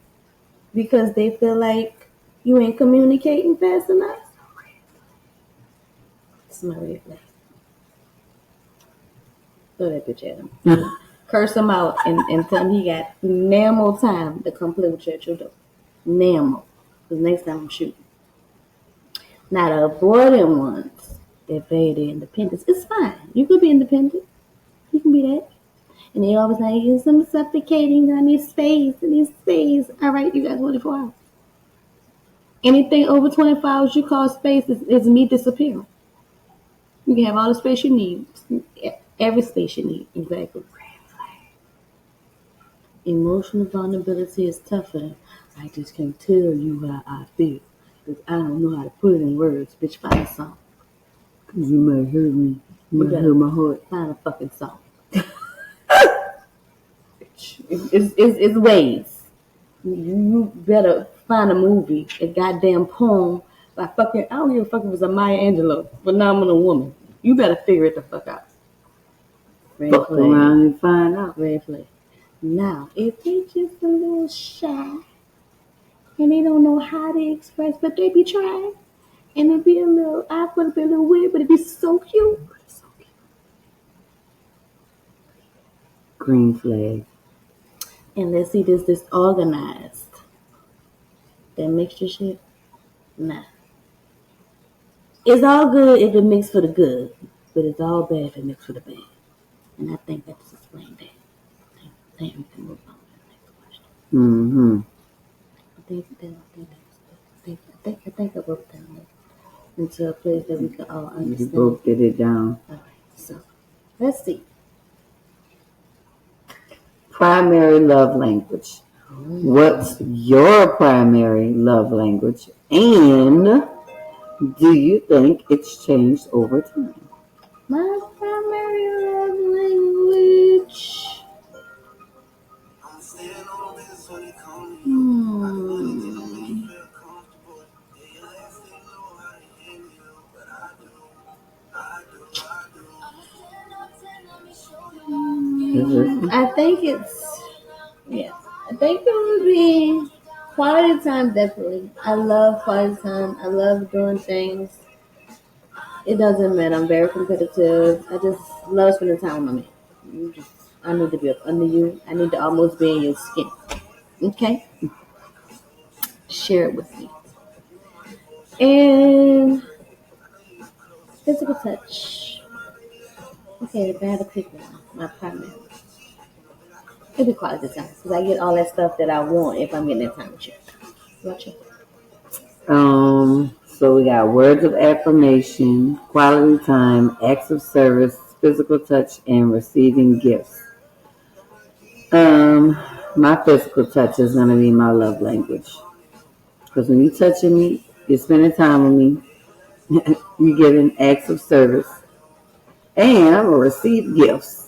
[SPEAKER 1] because they feel like you ain't communicating fast enough, it's my red flag. Throw that bitch at him. Curse him out and tell him he got now more time to come play with you at your door. Now more. Because next time I'm shooting. Now the avoidant ones, if they independence, it's fine. You could be independent. You can be that. And they always like, I'm suffocating, I need space, I need space. All right, you got 24 hours. Anything over 24 hours you call space is me disappearing. You can have all the space you need. Every space you need. Exactly. Emotional vulnerability is tougher. I just can't tell you how I feel. Because I don't know how to put it in words. Bitch, find a song. Because you might hurt me. You might hurt my heart. Find a fucking song. It's ways. You better find a movie, a goddamn poem by fucking, I don't give a fuck if it's a Maya Angelou, phenomenal woman. You better figure it the fuck out.
[SPEAKER 2] Fuck around and find out.
[SPEAKER 1] Red flag. Now, if they just a little shy and they don't know how to express, but they be trying, and it be a little awkward, be a little weird, but it be so cute.
[SPEAKER 2] Green flag.
[SPEAKER 1] And let's see this disorganized. That mixture shit? Nah. It's all good if it mixed for the good, but it's all bad if it mixed for the bad. And I think that just explained that. I think we can move on to the next question.
[SPEAKER 2] Mm-hmm.
[SPEAKER 1] I think I wrote down into a place that we can all understand.
[SPEAKER 2] You both did it down.
[SPEAKER 1] All right, so let's see.
[SPEAKER 2] Primary love language. What's your primary love language? And do you think it's changed over time?
[SPEAKER 1] My primary love language. I think I think it would be quality time, definitely. I love quality time. I love doing things. It doesn't matter. I'm very competitive. I just love spending time with my man. I need to be up under you. I need to almost be in your skin. Okay? Share it with me. And physical touch. Okay, if I had to pick one, my primary. It'd be quality time because I get all that stuff that I want if I'm getting that time with you. What you?
[SPEAKER 2] So we got words of affirmation, quality time, acts of service, physical touch, and receiving gifts. My physical touch is gonna be my love language. Because when you're touching me, you're spending time with me, you're giving acts of service, and I'm gonna receive gifts.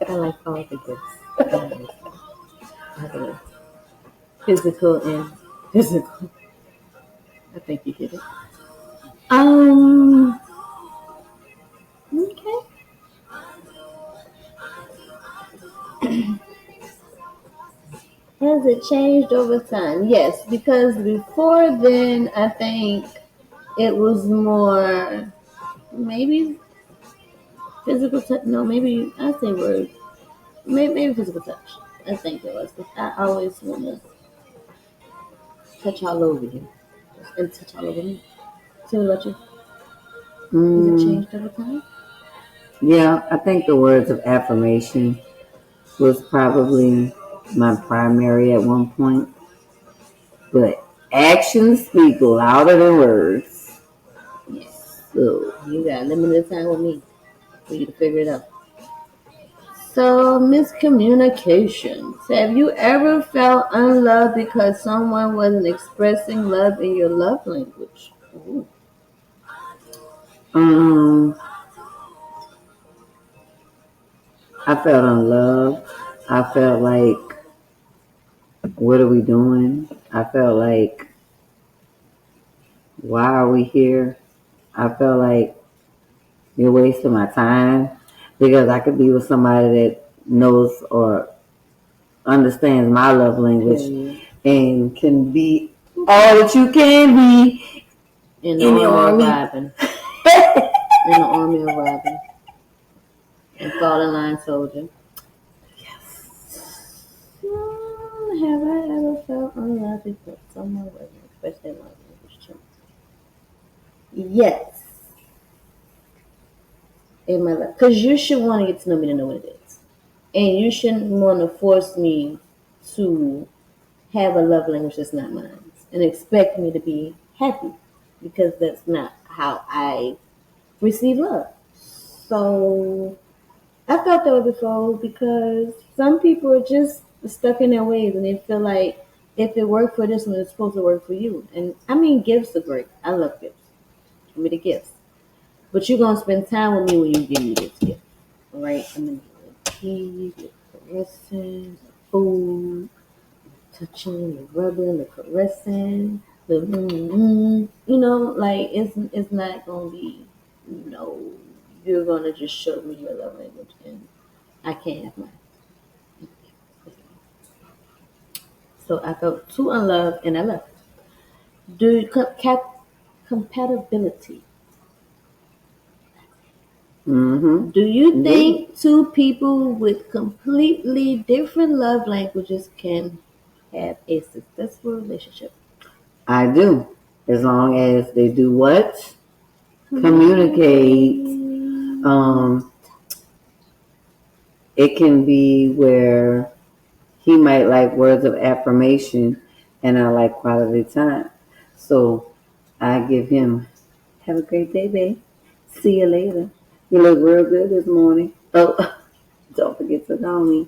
[SPEAKER 1] I like all the gifts. Physical and physical. I think you get it. Um. Okay. Has it changed over time? Yes, because before then, I think it was more maybe physical touch. No, maybe I say words. Maybe physical touch. I think it was. 'Cause I always want to touch all over you and touch all over me. So what about you? Has it
[SPEAKER 2] Mm,
[SPEAKER 1] changed over time?
[SPEAKER 2] yeah, I think the words of affirmation was probably my primary at one point, but actions speak louder than words.
[SPEAKER 1] Yeah.
[SPEAKER 2] So,
[SPEAKER 1] You got limited time with me for you to figure it out. So, miscommunications. Have you ever felt unloved because someone wasn't expressing love in your love language? Ooh.
[SPEAKER 2] um, I felt unloved. I felt like, what are we doing? I felt like, why are we here? I felt like you're wasting my time because I could be with somebody that knows or understands my love language
[SPEAKER 1] Period.
[SPEAKER 2] and can be all that you can be
[SPEAKER 1] In the
[SPEAKER 2] in the
[SPEAKER 1] army of
[SPEAKER 2] army.
[SPEAKER 1] Robin. In the army of Robin. And fall in line soldier. Have I ever felt unloved because someone wasn't expressing love language to me? Yes. In my life. Because you should want to get to know me to know what it is. And you shouldn't want to force me to have a love language that's not mine and expect me to be happy because that's not how I receive love. So I felt that way before because some people are just stuck in their ways and they feel like if it worked for this one, it's supposed to work for you. And I mean, gifts are great. I love gifts. Give me the gifts. But you're going to spend time with me when you give me this gift. All right? I'm going to give you keys, the caressing, the food, touching, the rubbing, the caressing, the like it's not gonna be, you're gonna just show me your love language, and I can't have mine. So I felt too unloved, and I left. Do compatibility?
[SPEAKER 2] Mm-hmm.
[SPEAKER 1] Do you
[SPEAKER 2] Indeed.
[SPEAKER 1] think two people with completely different love languages can have a successful relationship?
[SPEAKER 2] I do. As long as they do what? Communicate.
[SPEAKER 1] Communicate.
[SPEAKER 2] Um, it can be where he might like words of affirmation and I like quality time. So I give him, have a great day, babe. See you later. You look real good this morning. Oh, don't forget to call me.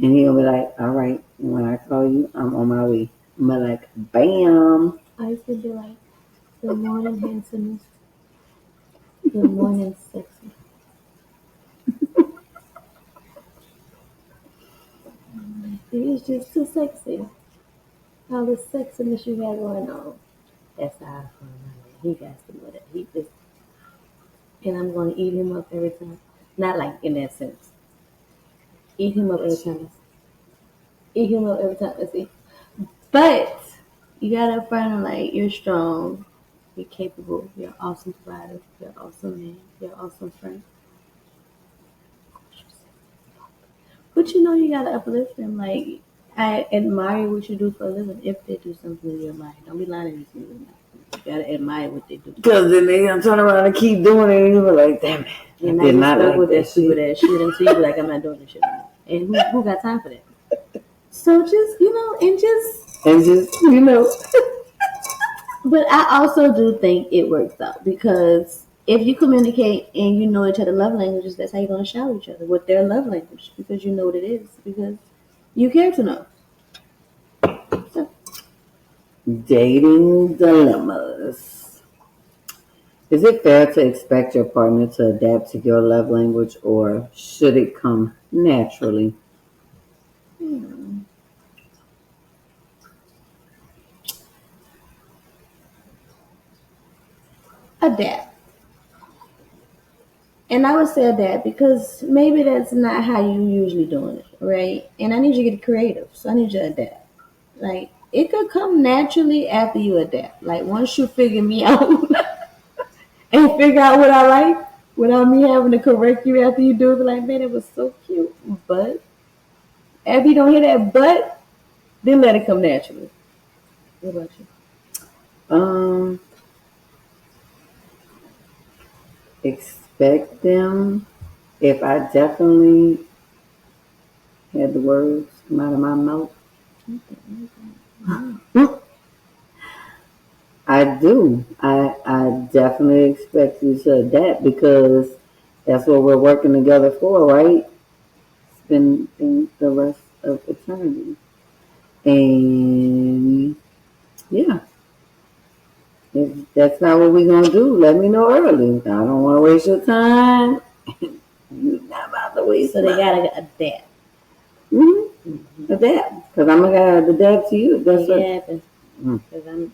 [SPEAKER 2] And he'll be like, all right. And when I call you, I'm on my way. I'm like, bam.
[SPEAKER 1] I used to be like, good morning, handsomeness. Good morning, sexy. It's just too sexy. All the sexiness you got going on. That's how I feel about it. He got to know that. He just, and I'm going to eat him up every time. Not like in that sense. Eat him up every time. Eat him up every time I see. But you gotta find him like you're strong, you're capable, you're an awesome provider, you're an awesome man, you're an awesome friend. But you gotta uplift them. Like I admire what you do for a living. If they do something you admire, don't be lying to these people. You gotta admire what they do.
[SPEAKER 2] Because then they gonna turn around and keep doing it, and you be like, damn it, I
[SPEAKER 1] And now
[SPEAKER 2] did
[SPEAKER 1] you
[SPEAKER 2] not
[SPEAKER 1] stuck
[SPEAKER 2] like
[SPEAKER 1] with
[SPEAKER 2] that
[SPEAKER 1] that stupid
[SPEAKER 2] shit.
[SPEAKER 1] ass shit until you be like, I'm not doing this shit anymore. And who got time for that? So just and just.
[SPEAKER 2] And just,
[SPEAKER 1] But I also do think it works out because if you communicate and you know each other love languages, that's how you're gonna shower each other with their love language because you know what it is because you care to know. So
[SPEAKER 2] dating dilemmas. Is it fair to expect your partner to adapt to your love language or should it come naturally?
[SPEAKER 1] adapt. And I would say adapt because maybe that's not how you usually doing it, right? And I need you to get creative, so I need you to adapt. Like it could come naturally after you adapt. Like once you figure me out and figure out what I like, without me having to correct you after you do it, be like, man, it was so cute. But after you don't hear that but, then let it come naturally. What about you?
[SPEAKER 2] Um, expect them. If I definitely had the words come out of my mouth, I do. I definitely expect you to adapt because that's what we're working together for, right? Spend the rest of eternity. And yeah, if that's not what we're gonna do, let me know early. I don't want to waste your time. You're not about to waste.
[SPEAKER 1] So they gotta adapt.
[SPEAKER 2] Adapt, because I'm gonna adapt to you. That's
[SPEAKER 1] Make
[SPEAKER 2] what.
[SPEAKER 1] it happen. Because and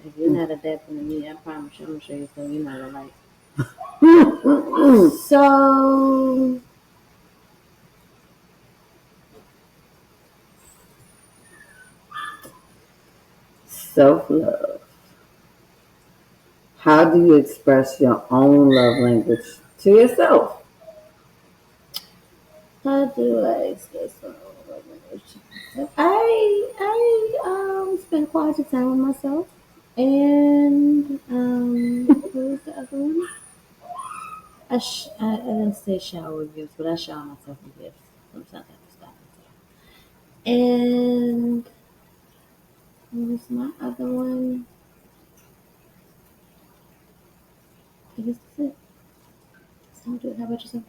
[SPEAKER 1] if you're not adapting to me, I promise you, I'm gonna show you something you're not gonna like. So
[SPEAKER 2] Self love. How do you express your own love language to yourself?
[SPEAKER 1] how do I express my love language? I spend quality time with myself, and what was the other one? I didn't say shower with gifts, but I shower myself with gifts. Sometimes I have to stop myself. And what was my other one? I guess that's it. Sound good. How about yourself?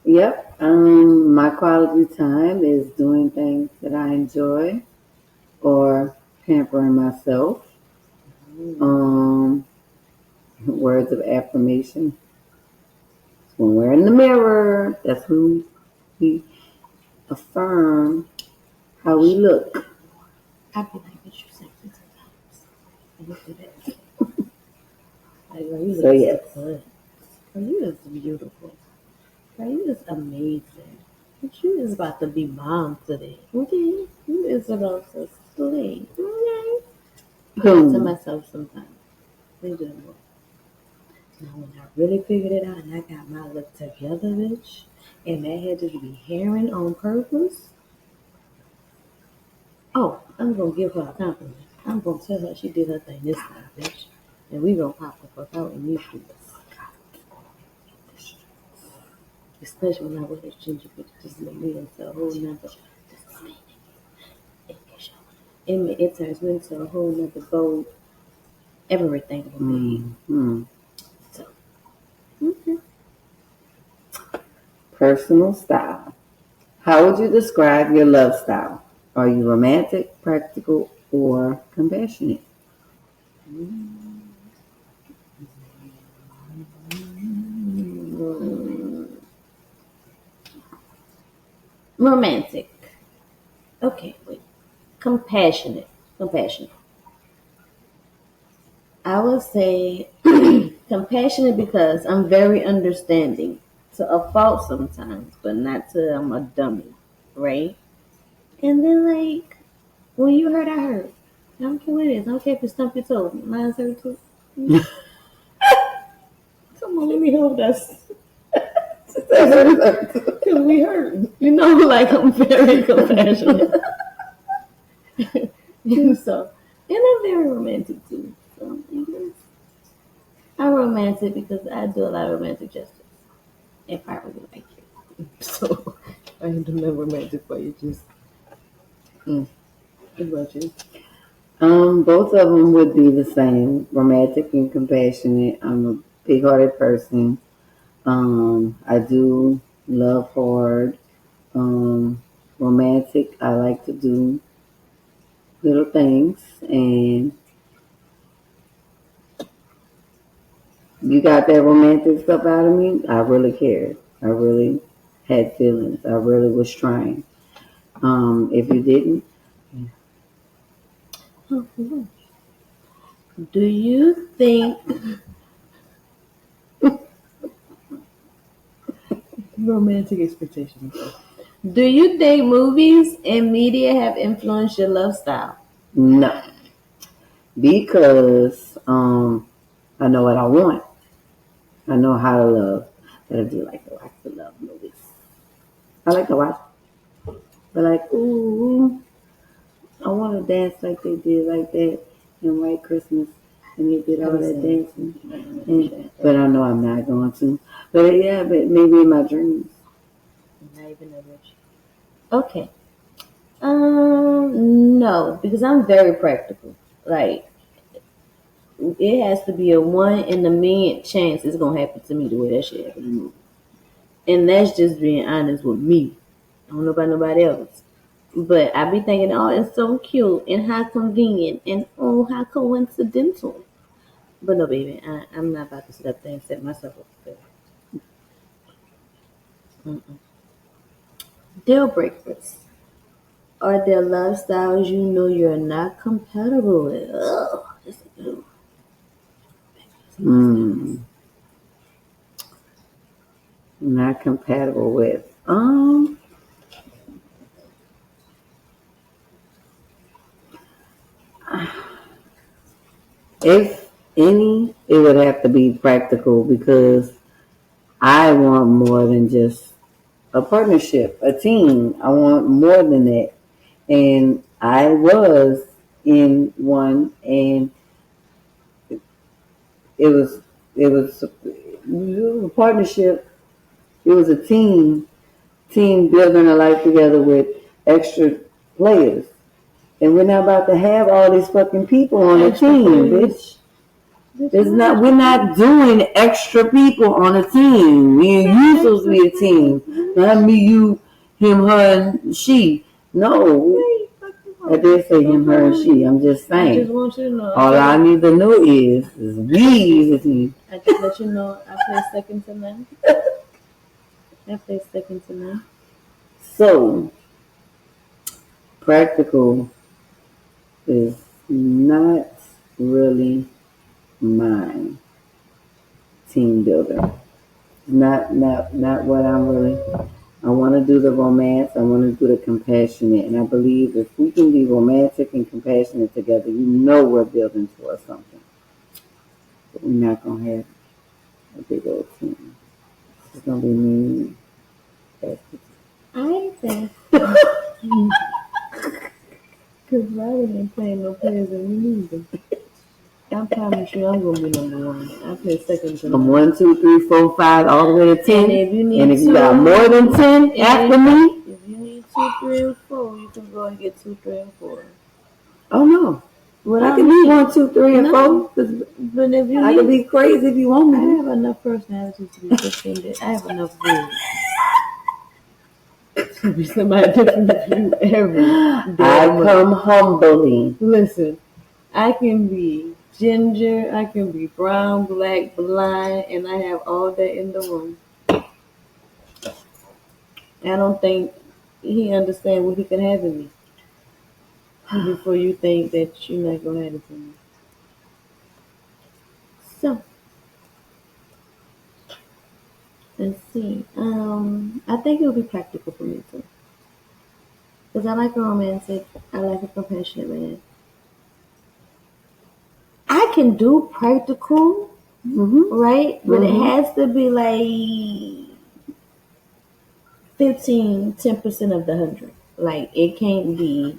[SPEAKER 2] Yep. My quality time is doing things that I enjoy or pampering myself. Um, words of affirmation. When we're in the mirror, that's when we affirm how we look.
[SPEAKER 1] I'd be like, but you sexy sometimes. I look at that. Like, girl, you
[SPEAKER 2] So
[SPEAKER 1] look so
[SPEAKER 2] yes.
[SPEAKER 1] good. Girl, you is beautiful. Girl, you is amazing. But you is about to be mom today. Okay? You is about to slay. Okay? I lie to
[SPEAKER 2] Boom.
[SPEAKER 1] myself sometimes. They do more. Now, when I really figured it out and I got my look together, bitch, and that had to be herring on purpose, oh, I'm gonna give her a compliment. I'm gonna tell her she did her thing this time, bitch. And we gonna pop the fuck out in these streets. Especially when I wear this ginger bitch, just make me into a whole nother. It turns me into a whole nother bold everything of a being.
[SPEAKER 2] Mm-hmm.
[SPEAKER 1] So, okay.
[SPEAKER 2] Personal style. How would you describe your love style? Are you romantic, practical, or compassionate?
[SPEAKER 1] Romantic. Okay, wait. Compassionate. Compassionate. I would say compassionate because I'm very understanding to a fault sometimes, but not to I'm a dummy, right? And then like when you hurt, I hurt. I don't care what it is. I don't care if you stump your toe. Mine's hurt too. Come on, let me hold us. Cause we hurt. You know, like I'm very compassionate. So, and I'm very romantic too. So, I'm romantic because I do a lot of romantic gestures. If I really like you. So, I am the romantic for you. Just, what about you?
[SPEAKER 2] Both of them would be the same, romantic and compassionate. I'm a big-hearted person. I do love hard. Romantic, I like to do little things, and you got that romantic stuff out of me. I really cared. I really had feelings. I really was trying. If you didn't,
[SPEAKER 1] Oh, do you think Romantic expectations. Do you think movies and media have influenced your love style?
[SPEAKER 2] No, because I know what I want. I know how to love. But I do like to watch the love movies. I like to watch. But like, ooh, I want to dance like they did like that in White Christmas, and they did all that dancing. But I know I'm not going to. But yeah, but maybe in my dreams.
[SPEAKER 1] Not even a rich. Okay. No, because I'm very practical. Like, it has to be a 1 in a million chance it's gonna happen to me the way that shit happened to me. And that's just being honest with me. I don't know about nobody else. But I be thinking, oh, it's so cute and how convenient and oh, how coincidental. But no, baby, I'm not about to sit up there and set myself up for that. Deal breakers. Are there lifestyles you know you're not compatible with? Ugh, that's a good
[SPEAKER 2] Hmm. Not compatible with. If any, it would have to be practical because I want more than just a partnership, a team. I want more than that. And I was in one, and it was a partnership. It was a team building a life together with extra players. And we're not about to have all these fucking people on a team, bitch. It's not. We're not doing extra people on a team. Me and you supposed to be a team. Not me, you, him, her, and she. No. I did say him, her, and she. I'm just
[SPEAKER 1] I just
[SPEAKER 2] saying.
[SPEAKER 1] want you to know.
[SPEAKER 2] All I need to know is we is a team.
[SPEAKER 1] I just let you know I play second to none. I play second to none.
[SPEAKER 2] So, practical is not really my team builder. Not what I'm really. I want to do the romance. I want to do the compassionate, and I believe if we can be romantic and compassionate together, you know we're building towards something. But we're not gonna have a big old team. It's gonna be me.
[SPEAKER 1] I think. Because Robin ain't playing no players in me neither. I promise you I'm going to be number one. I play second to
[SPEAKER 2] From
[SPEAKER 1] none.
[SPEAKER 2] 1, 2, 3, 4, 5, all the way to 10.
[SPEAKER 1] And if you need
[SPEAKER 2] And if you
[SPEAKER 1] two,
[SPEAKER 2] got more than 10 after me,
[SPEAKER 1] if you need 2, 3, and 4, you can go and get 2, 3, and 4.
[SPEAKER 2] oh no.
[SPEAKER 1] What
[SPEAKER 2] I
[SPEAKER 1] I
[SPEAKER 2] can
[SPEAKER 1] mean,
[SPEAKER 2] be 1, 2, 3, and
[SPEAKER 1] no,
[SPEAKER 2] 4. 'Cause
[SPEAKER 1] but if you
[SPEAKER 2] I
[SPEAKER 1] need,
[SPEAKER 2] can be crazy if you want
[SPEAKER 1] I
[SPEAKER 2] me.
[SPEAKER 1] have enough personality to be different. I have enough rules to be somebody different than you every
[SPEAKER 2] I
[SPEAKER 1] day.
[SPEAKER 2] come humbly.
[SPEAKER 1] Listen, I can be ginger, I can be brown, black, blind, and I have all that in the room. I don't think he understands what he can have in me before you think that you're not gonna have it in me. So let's see. I think it'll be practical for me too, because I like a romantic. I like a compassionate man. I can do practical, right? But it has to be like 10% of the 100. Like it can't be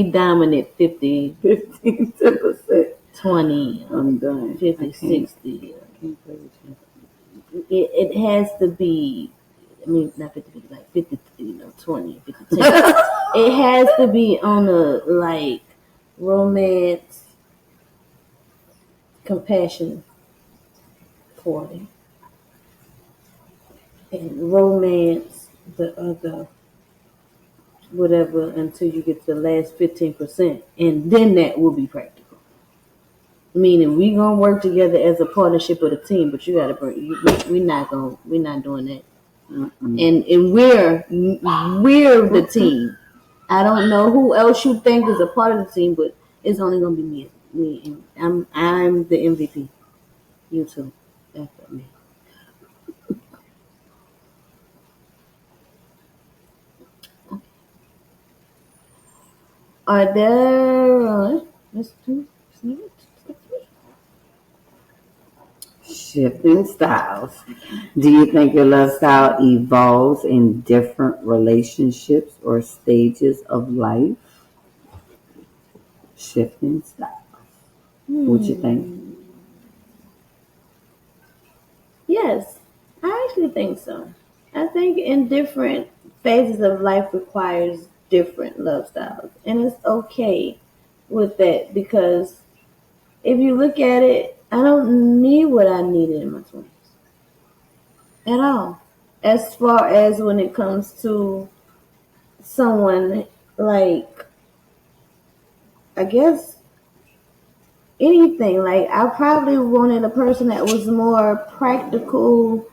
[SPEAKER 1] dominant 50,
[SPEAKER 2] 15, 10%.
[SPEAKER 1] 20,
[SPEAKER 2] I'm done.
[SPEAKER 1] 50, 60. It has to be, I mean, not 50, 50, like 50, 20, 50, 10. It has to be on a, like, romance, compassion 40. And romance, the other, whatever, until you get to the last 15%. And then that will be practical. Meaning we gonna work together as a partnership of a team, but you gotta bring. We're not doing that. And we're the team. I don't know who else you think is a part of the team, but it's only gonna be me. Me and I'm the MVP. You too. After me. Are there let's do
[SPEAKER 2] Shifting styles. Do you think your love style evolves in different relationships or stages of life? Shifting styles. What you think?
[SPEAKER 1] yes, I actually think so. I think in different phases of life requires different love styles. And it's okay with that because if you look at it, I don't need what I needed in my 20s at all. As far as when it comes to someone like, I guess anything. Like, I probably wanted a person that was more practical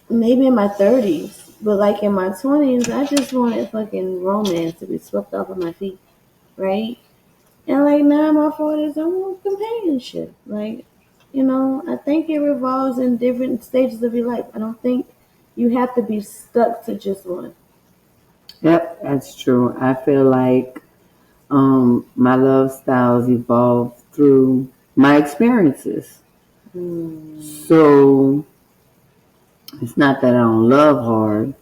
[SPEAKER 1] maybe in my 30s. But like in my 20s, I just wanted fucking romance to be swept off of my feet, right? And like now in my 40s, I want companionship. Like, I think it revolves in different stages of your life. I don't think you have to be stuck to just one.
[SPEAKER 2] Yep, that's true. I feel like my love styles evolve through my experiences.
[SPEAKER 1] Mm,
[SPEAKER 2] So it's not that I don't love hard.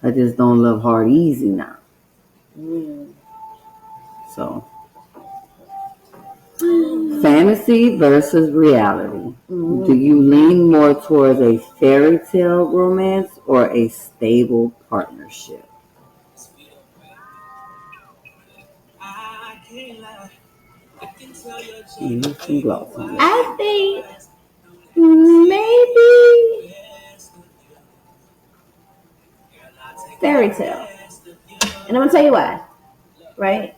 [SPEAKER 2] I just don't love hard easy now.
[SPEAKER 1] mm,
[SPEAKER 2] So fantasy versus reality. Do
[SPEAKER 1] mm.
[SPEAKER 2] you lean more towards a fairy tale romance or a stable partnership? Use some gloss on this.
[SPEAKER 1] I think maybe fairy tale. And I'm gonna tell you why, right?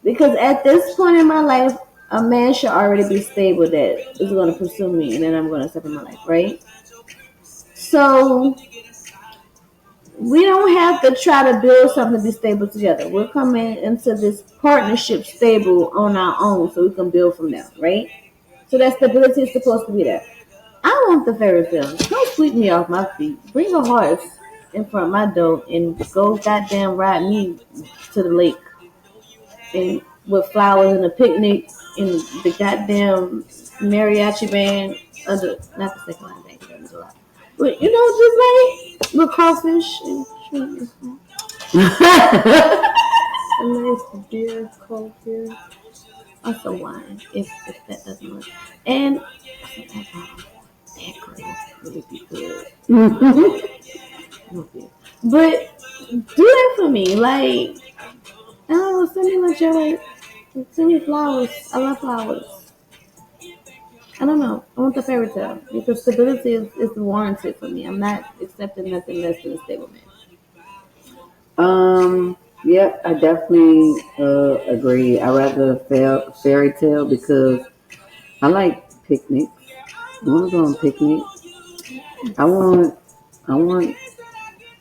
[SPEAKER 1] Because at this point in my life, a man should already be stable that is going to pursue me, and then I'm going to step in my life, right? So we don't have to try to build something to be stable together. We're coming into this partnership stable on our own, so we can build from there, right? So that stability is supposed to be there. I want the fairy tale. Don't sweep me off my feet. Bring a horse in front of my door and go goddamn ride me to the lake and with flowers and a picnic and the goddamn mariachi band under not the second line band because that was a lot. But just like with crawfish and shrimp and a nice beer, cold beer. Also wine, if that doesn't work. And that crave would be good. Okay. But do that for me. Like, I don't know, send me like your send me flowers. I love flowers. I don't know. I want the fairy tale because stability is warranted for me. I'm not accepting nothing less than a stable man.
[SPEAKER 2] Yep, I definitely agree. I rather fairy tale because I like picnics. I want to go on picnic. I want I want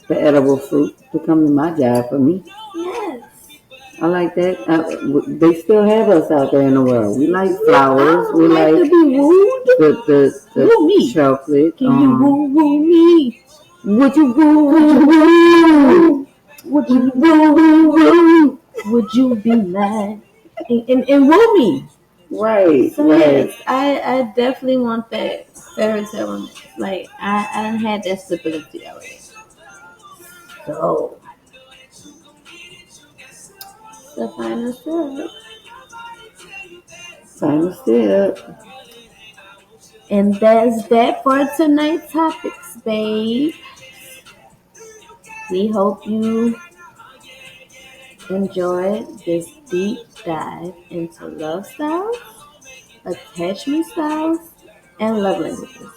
[SPEAKER 2] the edible fruit to come to my job for me.
[SPEAKER 1] Yes.
[SPEAKER 2] I like that. They still have us out there in the world. We like
[SPEAKER 1] I
[SPEAKER 2] flowers. We
[SPEAKER 1] don't like
[SPEAKER 2] like
[SPEAKER 1] to be wooed. Woo
[SPEAKER 2] the
[SPEAKER 1] me.
[SPEAKER 2] chocolate.
[SPEAKER 1] Can you woo me?
[SPEAKER 2] Would you woo?
[SPEAKER 1] Would you woo? Would you be mine? And woo me.
[SPEAKER 2] Right,
[SPEAKER 1] So
[SPEAKER 2] right.
[SPEAKER 1] yes, I definitely want that fairy tale romance. Like I done had that stability already. So the final step.
[SPEAKER 2] Final step.
[SPEAKER 1] And that's that for tonight's topics, babe. We hope you enjoyed this deep dive into love styles, attachment styles, and love languages.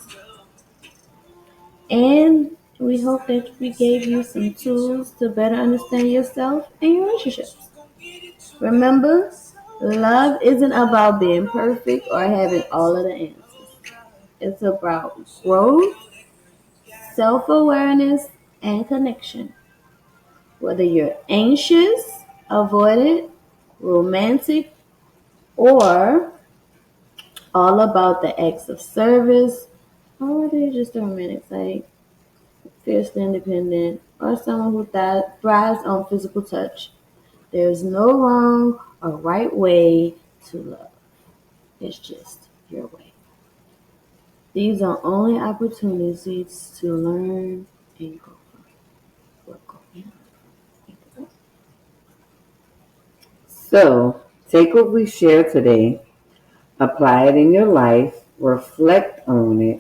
[SPEAKER 1] And we hope that we gave you some tools to better understand yourself and your relationships. Remember, love isn't about being perfect or having all of the answers. It's about growth, self awareness, and connection. Whether you're anxious, avoidant, romantic, or all about the acts of service, or whether you're just a romantic type, fiercely independent, or someone who thrives on physical touch, There's no wrong or right way to love. It's just your way. These are only opportunities to learn and grow from.
[SPEAKER 2] So, take what we shared today, apply it in your life, reflect on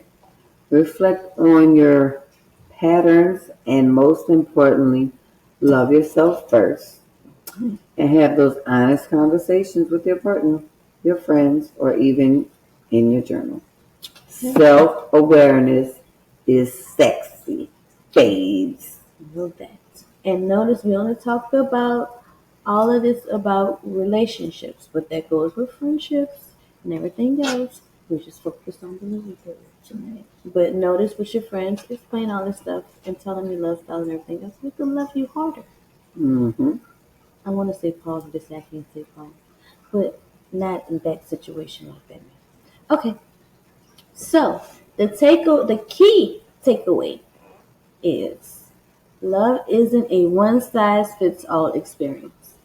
[SPEAKER 2] your patterns, and most importantly, love yourself first. And have those honest conversations with your partner, your friends, or even in your journal. Self awareness is sexy. Fades.
[SPEAKER 1] Know that. And notice we only talked about all of this about relationships, but that goes with friendships and everything else. We just focused on the movie tonight. But notice with your friends, explain all this stuff and tell them your love style and everything else. Make them love you harder.
[SPEAKER 2] Mm-hmm.
[SPEAKER 1] I want to say pause, but I can't say pause. But not in that situation like that. Okay, so the key takeaway is love isn't a one size fits all experience.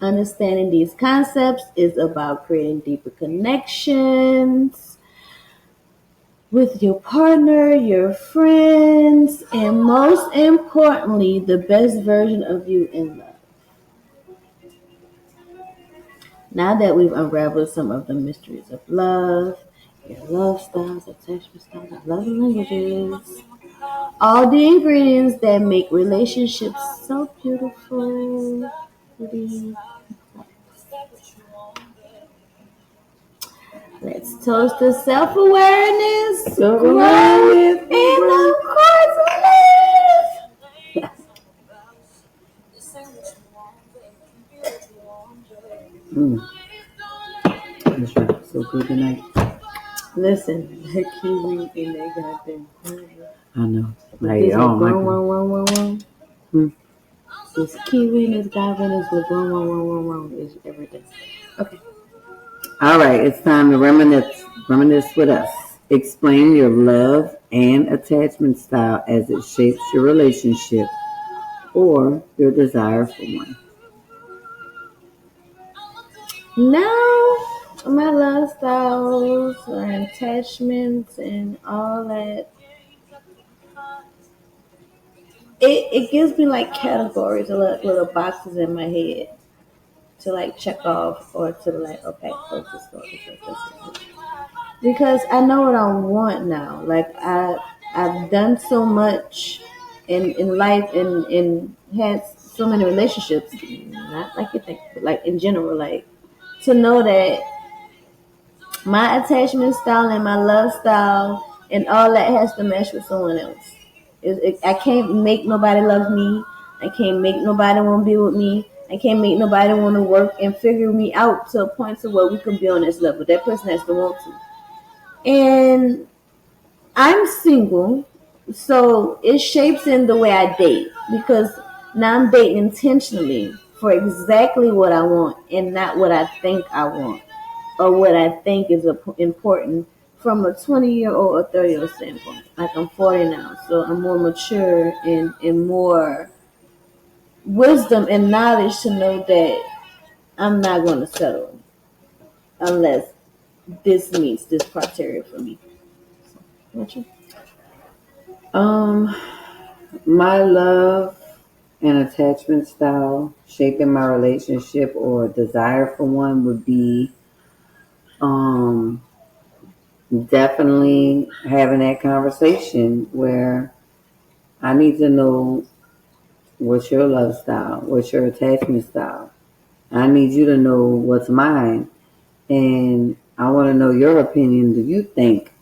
[SPEAKER 1] Understanding these concepts is about creating deeper connections with your partner, your friends, and most importantly, the best version of you in love. Now that we've unraveled some of the mysteries of love, your love styles, attachment styles, love languages, all the ingredients that make relationships so beautiful, pretty. Let's toast to self-awareness, growth, and of course, live.
[SPEAKER 2] Mm. That's right. So good tonight.
[SPEAKER 1] Listen, the kiwi in that goddamn corner.
[SPEAKER 2] I know.
[SPEAKER 1] But
[SPEAKER 2] Like,
[SPEAKER 1] this
[SPEAKER 2] oh
[SPEAKER 1] was
[SPEAKER 2] my
[SPEAKER 1] one,
[SPEAKER 2] God.
[SPEAKER 1] one, one, one, one.
[SPEAKER 2] Hmm.
[SPEAKER 1] This kiwi and this goblin is with one, one, one, one, one is everything. Okay.
[SPEAKER 2] All right, it's time to reminisce. Reminisce with us. Explain your love and attachment style as it shapes your relationship or your desire for one.
[SPEAKER 1] Now, my love styles and attachments and all that, it gives me like categories or like little boxes in my head to like check off or to like, okay, close this door. Because I know what I want now. Like I've done so much in life and had so many relationships, not like you think, but like in general, like to know that my attachment style and my love style and all that has to mesh with someone else. I can't make nobody love me. I can't make nobody want to be with me. I can't make nobody want to work and figure me out to a point to where we can be on this level. That person has to want to. And I'm single, so it shapes in the way I date because now I'm dating intentionally for exactly what I want and not what I think I want or what I think is important from a 20-year-old or 30-year-old standpoint. Like I'm 40 now, so I'm more mature and more wisdom and knowledge to know that I'm not going to settle unless this meets this criteria for me. What you?
[SPEAKER 2] Um, my love and attachment style shaping my relationship or desire for one would be um definitely having that conversation where I need to know what's your love style, what's your attachment style. I need you to know what's mine, and I want to know your opinion. Do you think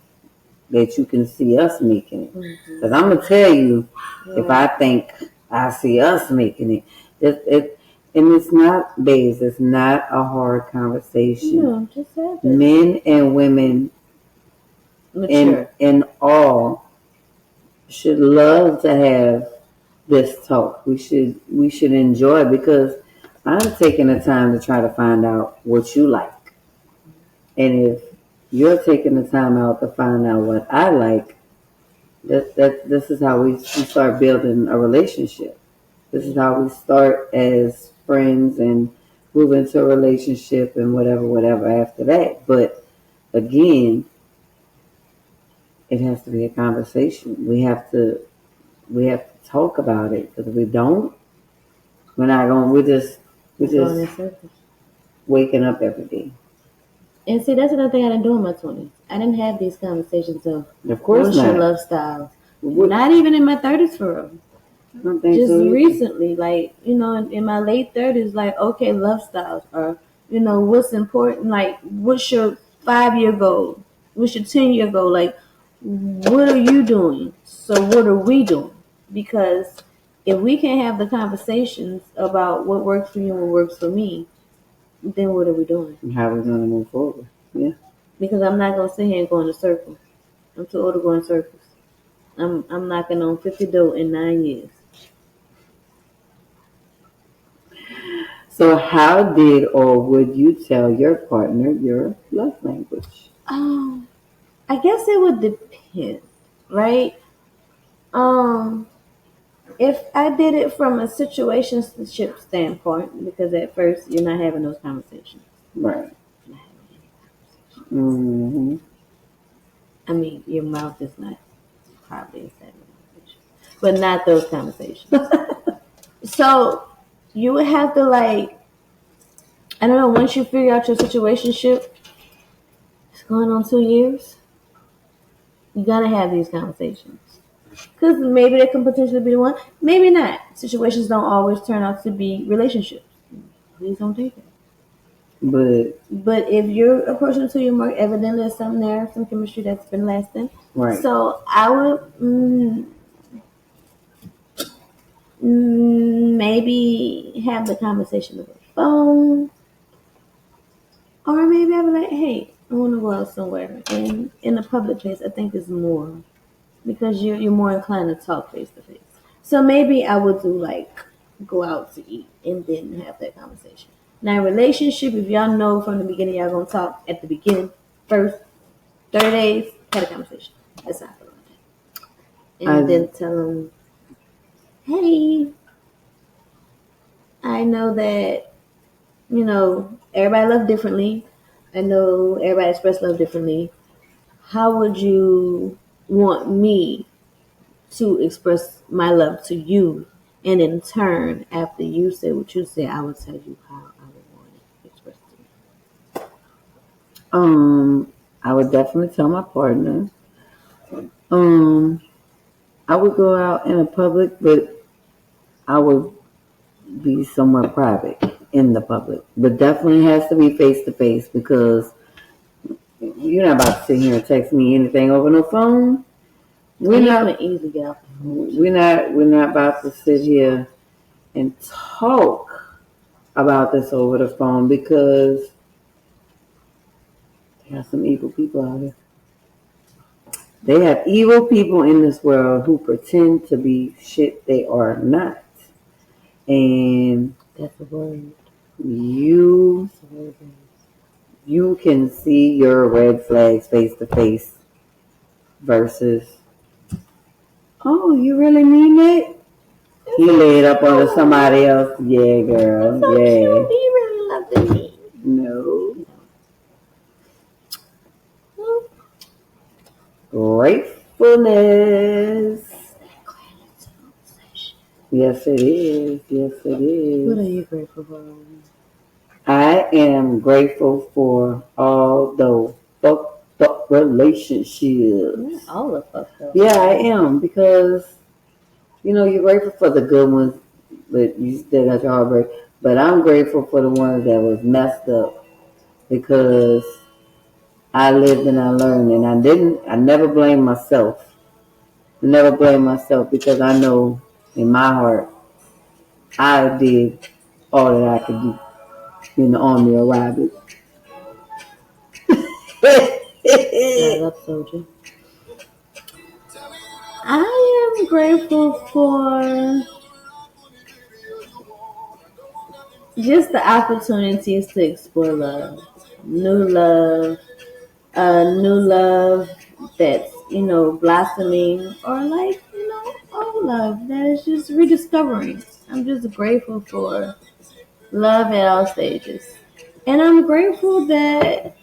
[SPEAKER 2] that you can see us making it? Because I'm gonna tell you, if I think I see us making it, and it's not, babes. It's not a hard conversation.
[SPEAKER 1] No, just have it.
[SPEAKER 2] Men and women
[SPEAKER 1] Mature.
[SPEAKER 2] in all should love to have this talk. We should enjoy it because I'm taking the time to try to find out what you like. And if you're taking the time out to find out what I like, this is how we start building a relationship. This is how we start as friends and move into a relationship and whatever after that. But again, it has to be a conversation. We have to talk about it, because if we don't, we're not going. We're
[SPEAKER 1] Going
[SPEAKER 2] just
[SPEAKER 1] in circles.
[SPEAKER 2] waking up every day.
[SPEAKER 1] And see, that's another thing I didn't do in my 20s. I didn't have these conversations of
[SPEAKER 2] Of course
[SPEAKER 1] what's your
[SPEAKER 2] not.
[SPEAKER 1] love style.
[SPEAKER 2] What,
[SPEAKER 1] Not even in my 30s for real.
[SPEAKER 2] I don't think
[SPEAKER 1] Just
[SPEAKER 2] so either.
[SPEAKER 1] recently, like, in my late 30s, like, okay, love styles or, what's important, like, what's your 5-year goal? What's your 10-year goal? Like, what are you doing? So what are we doing? Because if we can't have the conversations about what works for you and what works for me, then what are we doing?
[SPEAKER 2] And how we're going to move forward. Yeah.
[SPEAKER 1] Because I'm not gonna sit here and go in a circle. I'm too old to go in circles. I'm knocking on 50 door in 9 years.
[SPEAKER 2] So how did or would you tell your partner your love language?
[SPEAKER 1] Um, I guess it would depend, right? Um, if I did it from a situationship standpoint, because at first you're not having those conversations.
[SPEAKER 2] Right.
[SPEAKER 1] You're not having any conversations.
[SPEAKER 2] Mm-hmm.
[SPEAKER 1] I mean, your mouth is not probably a second language, but not those conversations. So you would have to like, I don't know. Once you figure out your situationship, it's going on 2 years. You gotta have these conversations. Because maybe they can potentially be the one, maybe not. Situations don't always turn out to be relationships. Please don't think that.
[SPEAKER 2] But
[SPEAKER 1] But if you're approaching to your mark, evidently there's something there, some chemistry that's been lasting.
[SPEAKER 2] right.
[SPEAKER 1] So I would maybe have the conversation over the phone, or maybe I'd be like, hey, I want to go out somewhere. And in a public place, I think is more because you're more inclined to talk face to face. So maybe I would do like go out to eat and then have that conversation. Now, relationship, if y'all know from the beginning, y'all gonna talk at the beginning, first 30 days, had a conversation. That's how I feel about that. And
[SPEAKER 2] I
[SPEAKER 1] then tell them, hey, I know that everybody love differently. I know everybody express love differently. How would you want me to express my love to you, and in turn, after you say what you say, I will tell you how I would want it expressed
[SPEAKER 2] um I would definitely tell my partner. Um I would go out in a public, but I would be somewhere private in the public. But definitely has to be face to face, because you're not about to sit here and text me anything over the phone.
[SPEAKER 1] to me.
[SPEAKER 2] We're
[SPEAKER 1] And you can
[SPEAKER 2] not
[SPEAKER 1] easily get off the phone too.
[SPEAKER 2] we're not about to sit here and talk about this over the phone, because there are some evil people out here. They have evil people in this world who pretend to be shit they are not. And
[SPEAKER 1] That's a word.
[SPEAKER 2] you
[SPEAKER 1] That's a word.
[SPEAKER 2] you can see your red flags face to face versus, oh, you really mean it? He laid up under somebody else. Yeah, girl.
[SPEAKER 1] So cute.
[SPEAKER 2] Yeah.
[SPEAKER 1] Do you really love the me?
[SPEAKER 2] No.
[SPEAKER 1] No.
[SPEAKER 2] Gratefulness.
[SPEAKER 1] That's a conversation.
[SPEAKER 2] Yes, it is. Yes, it
[SPEAKER 1] What are
[SPEAKER 2] is.
[SPEAKER 1] you grateful for?
[SPEAKER 2] I am grateful for all the fucked up
[SPEAKER 1] Not
[SPEAKER 2] relationships.
[SPEAKER 1] all of us though.
[SPEAKER 2] Yeah, I am, because you're grateful for the good ones, but you still got your heartbreak. But I'm grateful for the ones that was messed up, because I lived and I learned, and I never blame myself. Never blame myself, because I know in my heart I did all that I could do in the army of rabbits.
[SPEAKER 1] Rise up, soldier. I am grateful for just the opportunities to explore love, new love that's blossoming, or like old love that is just rediscovering. I'm just grateful for Love at all stages. And I'm grateful that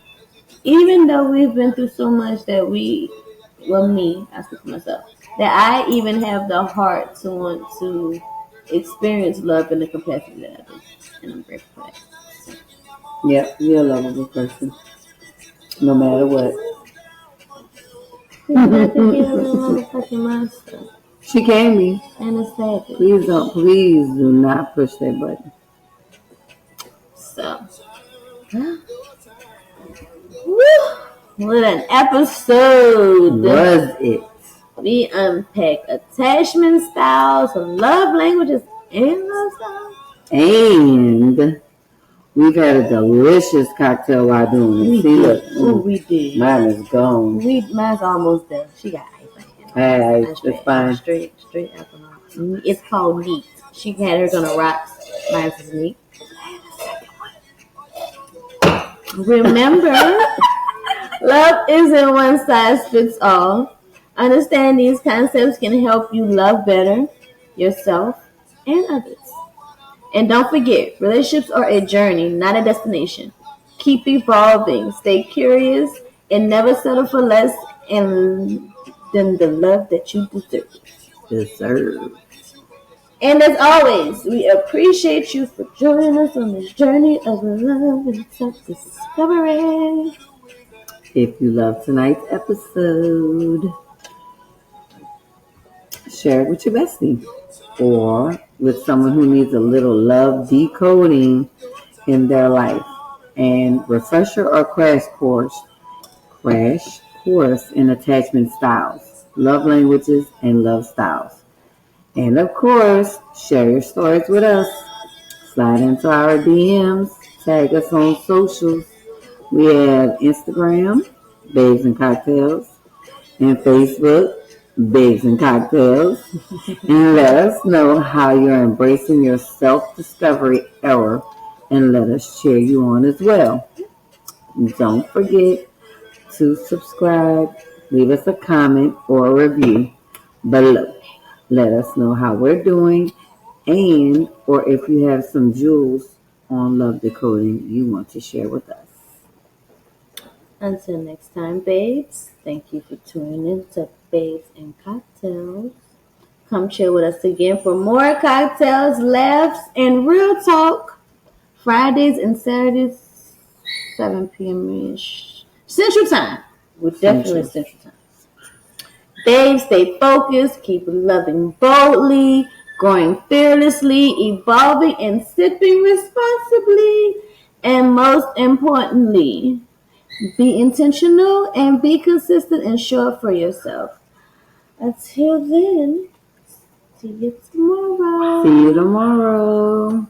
[SPEAKER 1] even though we've been through so much that me, I speak for myself, that I even have the heart to want to experience love in the capacity that I do. And I'm grateful for that. So,
[SPEAKER 2] Yep, you're a lovable person, no matter what.
[SPEAKER 1] we got to be a little motherfucking monster.
[SPEAKER 2] She can be.
[SPEAKER 1] And a savage.
[SPEAKER 2] Please do not push that button.
[SPEAKER 1] So, what an episode!
[SPEAKER 2] Was it?
[SPEAKER 1] We unpack attachment styles, love languages, and love styles.
[SPEAKER 2] And we've had a delicious cocktail while doing it. See, look.
[SPEAKER 1] We did.
[SPEAKER 2] Mine is gone.
[SPEAKER 1] Mine's almost there. She got ice.
[SPEAKER 2] Hey, it's fine.
[SPEAKER 1] Straight alcohol. It's called neat. She had hers on the rocks. Mine's is neat. Remember, love isn't one size fits all. Understand these concepts can help you love better yourself and others. And don't forget, relationships are a journey, not a destination. Keep evolving, stay curious, and never settle for less than the love that you deserve. And as always, we appreciate you for joining us on this journey of love and self-discovery.
[SPEAKER 2] If you love tonight's episode, share it with your bestie or with someone who needs a little love decoding in their life. And refresher or crash course in attachment styles, love languages, and love styles. And of course, share your stories with us. Slide into our DMs, tag us on socials. We have Instagram, Babes and Cocktails, and Facebook, Babes and Cocktails. And let us know how you're embracing your self-discovery era and let us cheer you on as well. Don't forget to subscribe, leave us a comment or a review below. Let us know how we're doing and or if you have some jewels on love decoding you want to share with us.
[SPEAKER 1] Until next time, babes, thank you for tuning in to Babes and Cocktails. Come chill with us again for more cocktails, laughs, and real talk. Fridays and Saturdays, 7 p.m. Central Time. We're definitely Central Time. Babes, stay focused, keep loving boldly, growing fearlessly, evolving and sipping responsibly, and most importantly, be intentional and be consistent and show up for yourself. Until then, see you tomorrow.
[SPEAKER 2] See you tomorrow.